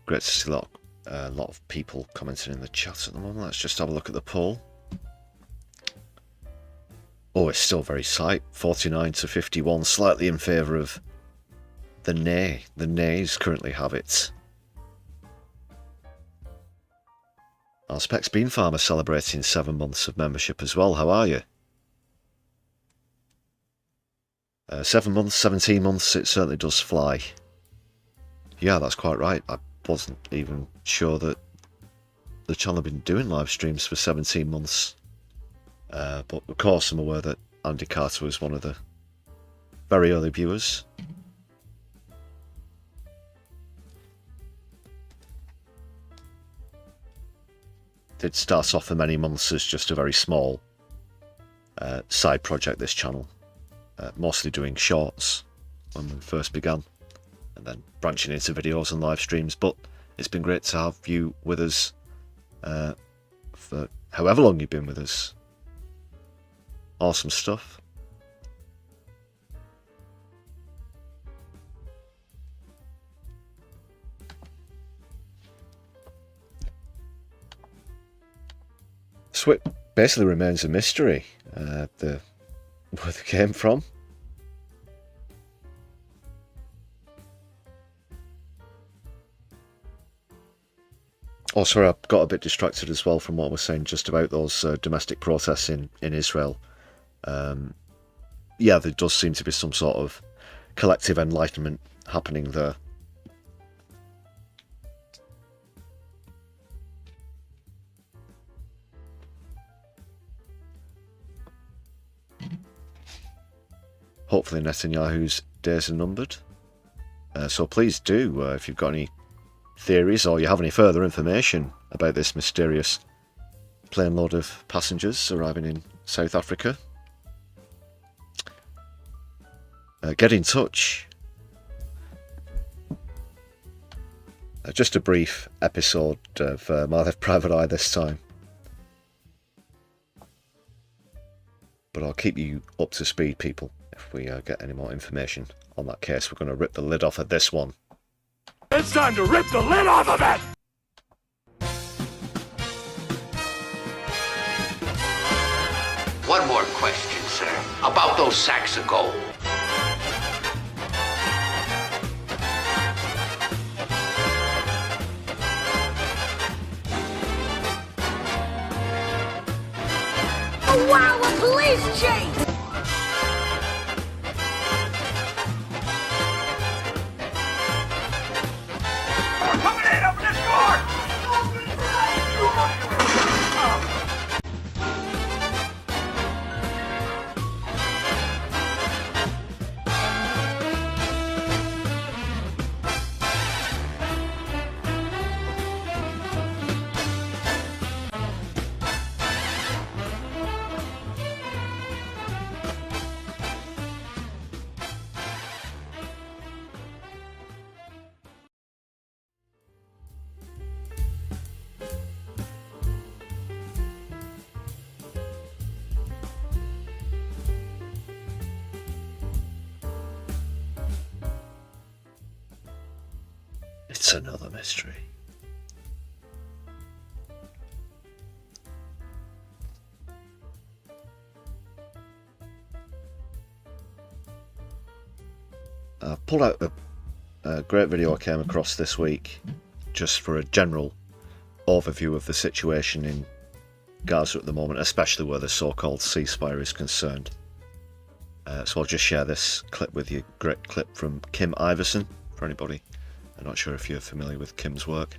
Great to see a lot of people commenting in the chat at the moment. Let's just have a look at the poll. Oh, it's still very tight. 49 to 51, slightly in favour of the nay. The nays currently have it. Our Specs Bean Farmer celebrating 7 months of membership as well. How are you? 7 months, 17 months, it certainly does fly. Yeah, that's quite right. I wasn't even sure that the channel had been doing live streams for 17 months. But of course I'm aware that Andy Carter was one of the very early viewers. Did start off for many months as just a very small side project, this channel. Mostly doing shorts when we first began, and then branching into videos and live streams. But it's been great to have you with us for however long you've been with us. Awesome stuff. Swip basically remains a mystery, where they came from. Oh, sorry, I got a bit distracted as well from what I was saying just about those domestic protests in Israel. Yeah, there does seem to be some sort of collective enlightenment happening there. Hopefully Netanyahu's days are numbered. So please do, if you've got any theories or you have any further information about this mysterious plane load of passengers arriving in South Africa, get in touch. Just a brief episode of My Left Private Eye this time, but I'll keep you up to speed, people, if we get any more information on that case. We're going to rip the lid off of this one. It's time to rip the lid off of it! One more question, sir, about those sacks of gold. Oh wow, a police chase! Coming in up now! That's another mystery. I've pulled out a great video I came across this week just for a general overview of the situation in Gaza at the moment, especially where the so-called ceasefire is concerned. So I'll just share this clip with you. Great clip from Kim Iverson, for anybody. I'm not sure if you're familiar with Kim's work.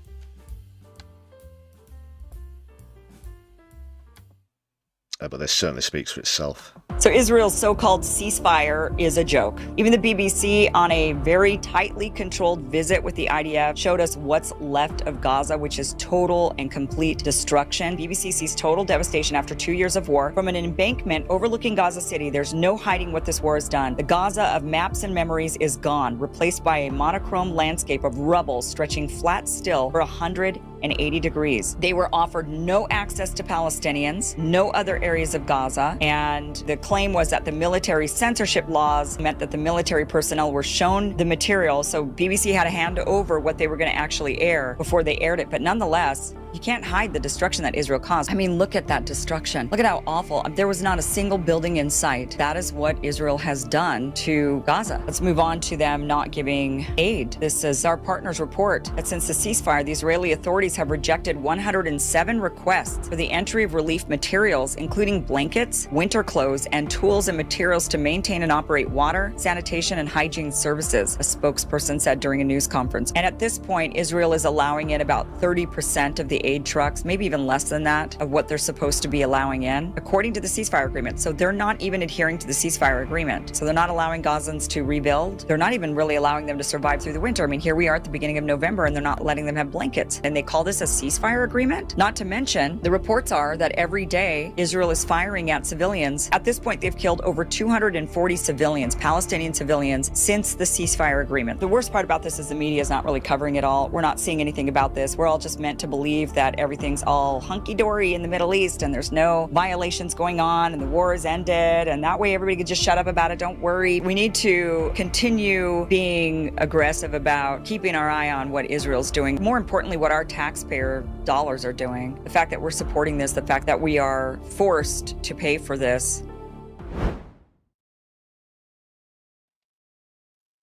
But this certainly speaks for itself. So Israel's so-called ceasefire is a joke. Even the BBC, on a very tightly controlled visit with the IDF, showed us what's left of Gaza, which is total and complete destruction. BBC sees total devastation after 2 years of war. From an embankment overlooking Gaza City, there's no hiding what this war has done. The Gaza of maps and memories is gone, replaced by a monochrome landscape of rubble stretching flat still for 180 degrees. They were offered no access to Palestinians, no other areas of Gaza, and the claim was that the military censorship laws meant that the military personnel were shown the material, so BBC had to hand over what they were going to actually air before they aired it. But nonetheless, you can't hide the destruction that Israel caused. I mean, look at that destruction. Look at how awful. There was not a single building in sight. That is what Israel has done to Gaza. Let's move on to them not giving aid. This is our partners report that since the ceasefire, the Israeli authorities have rejected 107 requests for the entry of relief materials, including blankets, winter clothes, and tools and materials to maintain and operate water, sanitation, and hygiene services, a spokesperson said during a news conference. And at this point, Israel is allowing in about 30% of the aid trucks, maybe even less than that, of what they're supposed to be allowing in, according to the ceasefire agreement. So they're not even adhering to the ceasefire agreement. So they're not allowing Gazans to rebuild. They're not even really allowing them to survive through the winter. I mean, here we are at the beginning of November and they're not letting them have blankets. And they call this a ceasefire agreement? Not to mention, the reports are that every day Israel is firing at civilians. At this point, they've killed over 240 civilians, Palestinian civilians, since the ceasefire agreement. The worst part about this is the media is not really covering it all. We're not seeing anything about this. We're all just meant to believe that everything's all hunky-dory in the Middle East and there's no violations going on and the war is ended, and that way everybody could just shut up about it. Don't worry. We need to continue being aggressive about keeping our eye on what Israel's doing. More importantly, what our taxpayer dollars are doing. The fact that we're supporting this, the fact that we are forced to pay for this.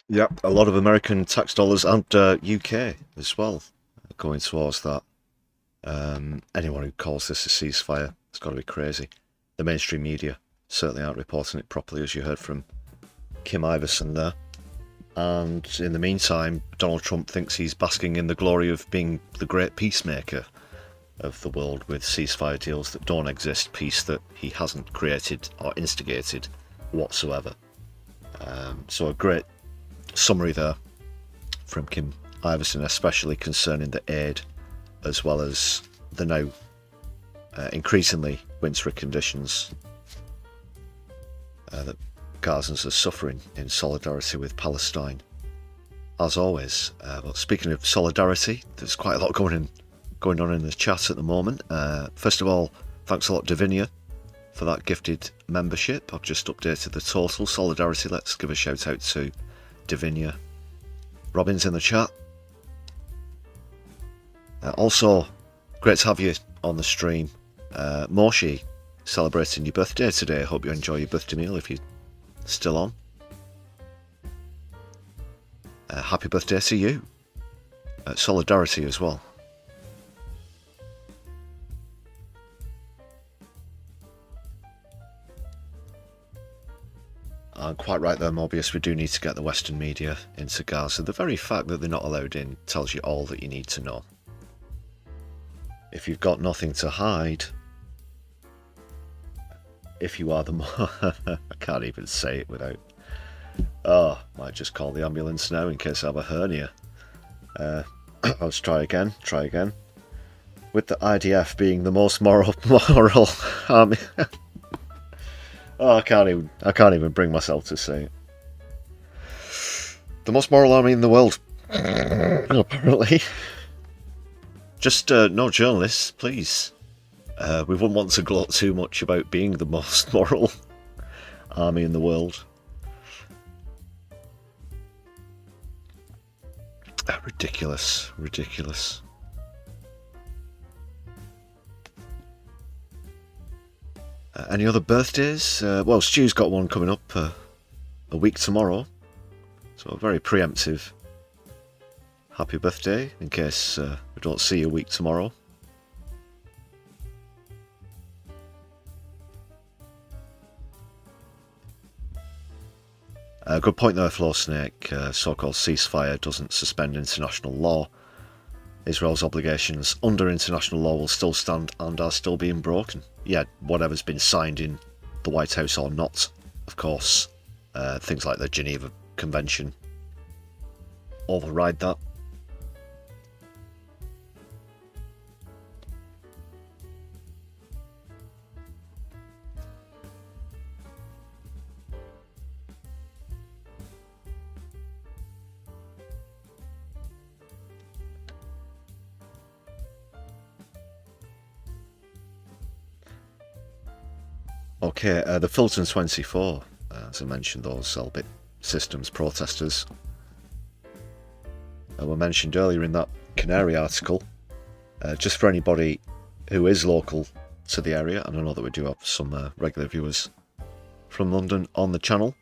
Yep, a lot of American tax dollars and UK as well going towards that. Anyone who calls this a ceasefire has got to be crazy. The mainstream media certainly aren't reporting it properly, as you heard from Kim Iverson there. And in the meantime, Donald Trump thinks he's basking in the glory of being the great peacemaker of the world with ceasefire deals that don't exist, peace that he hasn't created or instigated whatsoever. So a great summary there from Kim Iverson, especially concerning the aid as well as the now increasingly wintry conditions that Gazans are suffering in solidarity with Palestine. As always, but speaking of solidarity, there's quite a lot going on in the chat at the moment. First of all, thanks a lot, Davinia, for that gifted membership. I've just updated the total. Solidarity, let's give a shout out to Davinia. Robin's in the chat. Also, great to have you on the stream. Moshi, celebrating your birthday today. Hope you enjoy your birthday meal if you're still on. Happy birthday to you. Solidarity as well. Quite right there, Morbius, we do need to get the Western media into Gaza. The very fact that they're not allowed in tells you all that you need to know. If you've got nothing to hide, if you are the I can't even say it without... Oh, might just call the ambulance now in case I have a hernia. Let's try again. With the IDF being the most moral army... Oh, I can't even bring myself to say it. The most moral army in the world, apparently. Just no journalists, please. We wouldn't want to gloat too much about being the most moral army in the world. Ridiculous, ridiculous. Any other birthdays? Well, Stu's got one coming up a week tomorrow. So a very preemptive happy birthday in case we don't see you a week tomorrow. Good point there, Floor Snake. So-called ceasefire doesn't suspend international law. Israel's obligations under international law will still stand and are still being broken. Yeah, whatever's been signed in the White House or not, of course. Things like the Geneva Convention override that. Okay, the Fulton 24, as I mentioned, those Elbit Systems protesters were mentioned earlier in that Canary article. Just for anybody who is local to the area, and I know that we do have some regular viewers from London on the channel,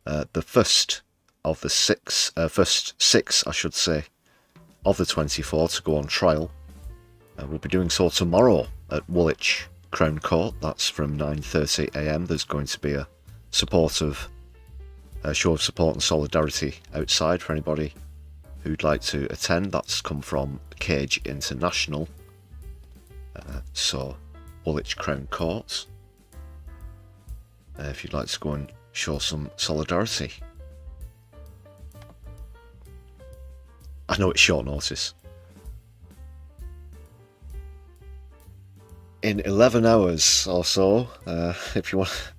the first of the first six, I should say, of the 24 to go on trial will be doing so tomorrow at Woolwich Crown Court. That's from 9:30 AM. There's going to be a show of support and solidarity outside for anybody who'd like to attend. That's come from Cage International. So Woolwich Crown Court. If you'd like to go and show some solidarity. I know it's short notice. In 11 hours or so, if you want.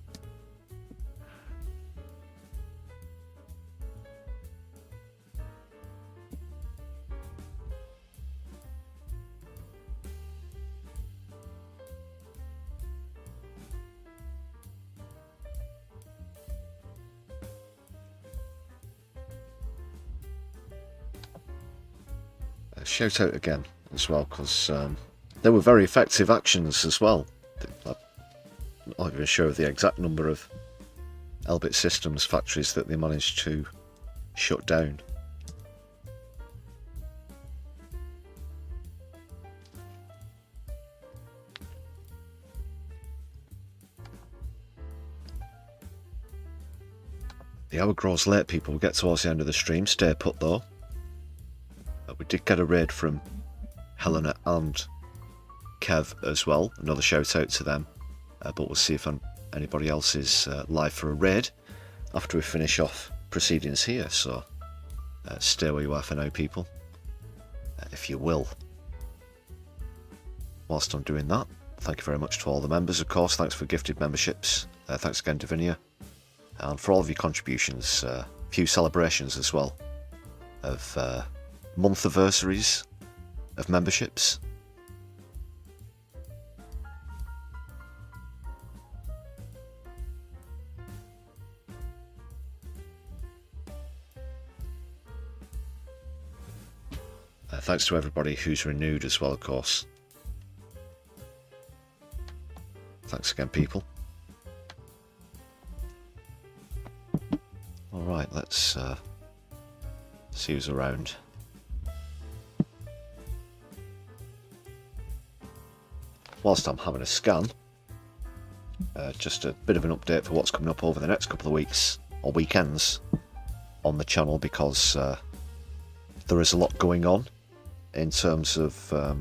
Shout out again as well, because they were very effective actions as well. I'm not even sure of the exact number of Elbit Systems factories that they managed to shut down. The hour grows late, people. We'll get towards the end of the stream. Stay put though. We did get a raid from Helena and Kev as well. Another shout out to them. But we'll see if anybody else is live for a raid after we finish off proceedings here. So stay where you are for now, people. If you will. Whilst I'm doing that, thank you very much to all the members, of course. Thanks for gifted memberships. Thanks again, Davinia. And for all of your contributions. A few celebrations as well of month anniversaries of memberships. Thanks to everybody who's renewed as well, of course. Thanks again, people. Alright, let's see who's around. Whilst I'm having a scan, just a bit of an update for what's coming up over the next couple of weeks or weekends on the channel, because there is a lot going on in terms of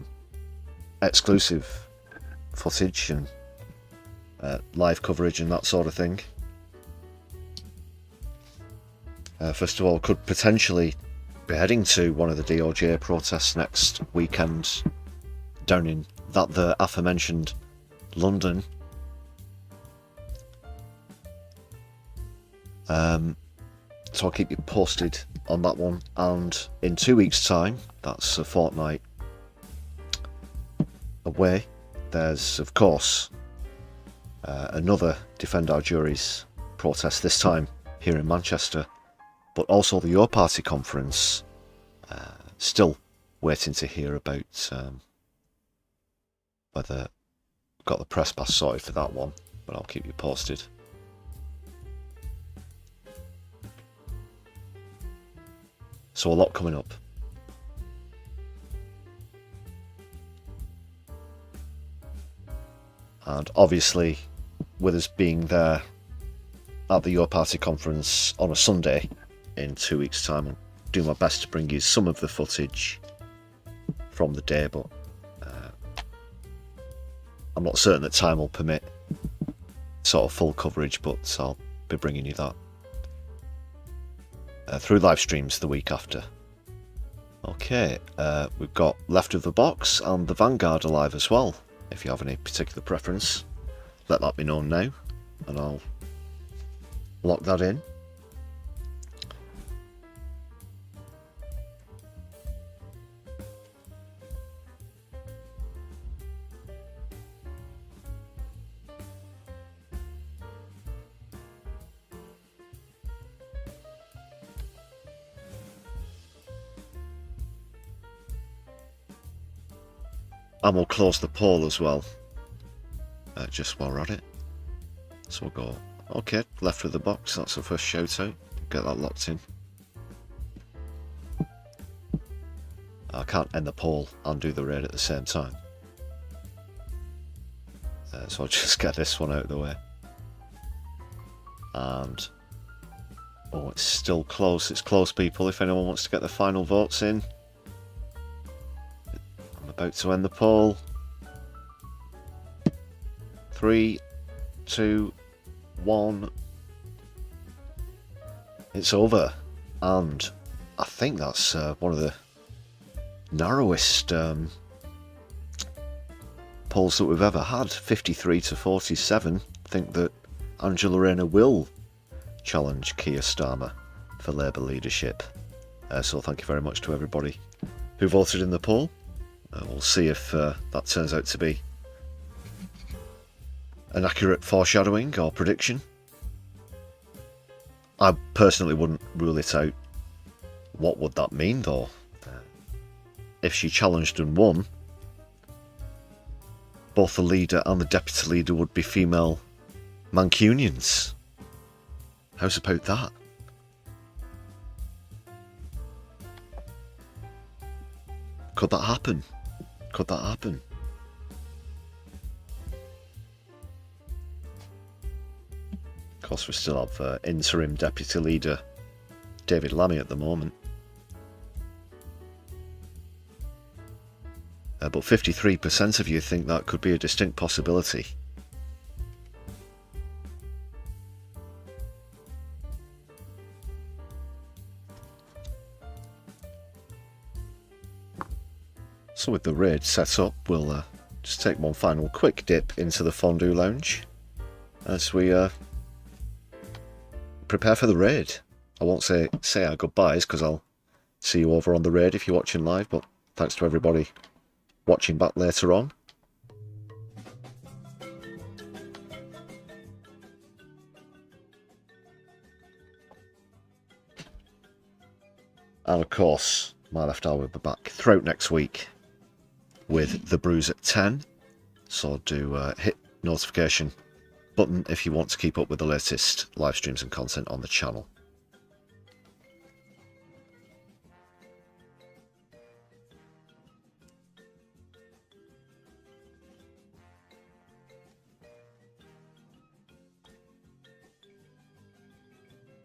exclusive footage and live coverage and that sort of thing. First of all, could potentially be heading to one of the DOJ protests next weekend down in the aforementioned London. So I'll keep you posted on that one. And in 2 weeks' time, that's a fortnight away, there's of course another Defend Our Juries protest, this time here in Manchester, but also the Your Party conference Still waiting to hear about whether got the press pass sorted for that one, but I'll keep you posted. So a lot coming up. And obviously, with us being there at the Your Party conference on a Sunday in 2 weeks' time, I'll do my best to bring you some of the footage from the day, but I'm not certain that time will permit sort of full coverage, but I'll be bringing you that through live streams the week after. Okay, we've got Left of the Box and the Vanguard alive as well. If you have any particular preference, let that be known now, and I'll lock that in. And we'll close the poll as well, just while we're at it. So we'll go, okay, Left of the Box, that's the first shout out. Get that locked in. I can't end the poll and do the raid at the same time. So I'll just get this one out of the way. And, oh, it's still close. It's close, people. If anyone wants to get the final votes in. About to end the poll. 3, 2, 1. It's over, and I think that's one of the narrowest polls that we've ever had. 53 to 47 think that Angela Rayner will challenge Keir Starmer for Labour leadership. So thank you very much to everybody who voted in the poll. We'll see if that turns out to be an accurate foreshadowing or prediction. I personally wouldn't rule it out. What would that mean, though? If she challenged and won, both the leader and the deputy leader would be female Mancunians. How's about that? Could that happen? Could that happen? Of course, we still have interim deputy leader David Lammy at the moment. But 53% of you think that could be a distinct possibility. So with the raid set up, we'll just take one final quick dip into the Fondue Lounge as we prepare for the raid. I won't say our goodbyes because I'll see you over on the raid if you're watching live, but thanks to everybody watching back later on. And of course, my left eye will be back throughout next week with The Brews at 10, so do hit notification button if you want to keep up with the latest live streams and content on the channel.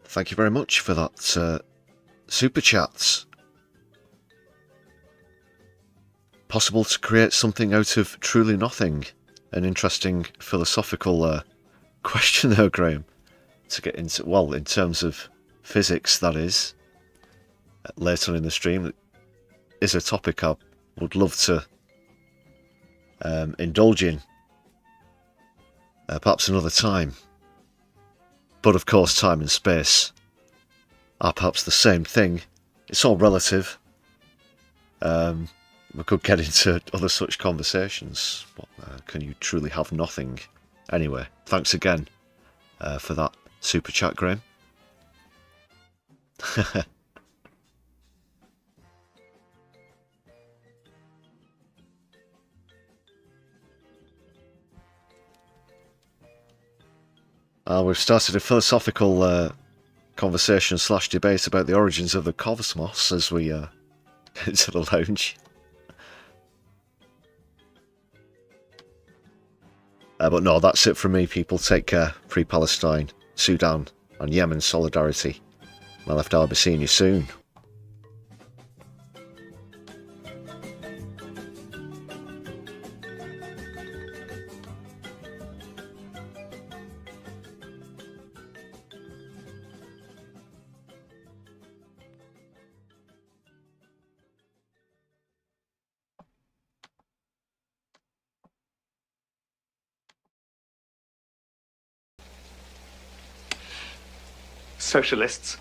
Thank you very much for that super chats. Possible to create something out of truly nothing. An interesting philosophical question there, Graham, to get into. Well, in terms of physics, that is. Later on in the stream, that is a topic I would love to indulge in. Perhaps another time. But of course, time and space are perhaps the same thing. It's all relative. We could get into other such conversations, but can you truly have nothing? Anyway, thanks again for that super chat, Graham. We've started a philosophical conversation / debate about the origins of the cosmos as we into the lounge. But no, that's it from me, people. Take care. Free Palestine, Sudan, and Yemen solidarity. My left eye will be seeing you soon. Socialists,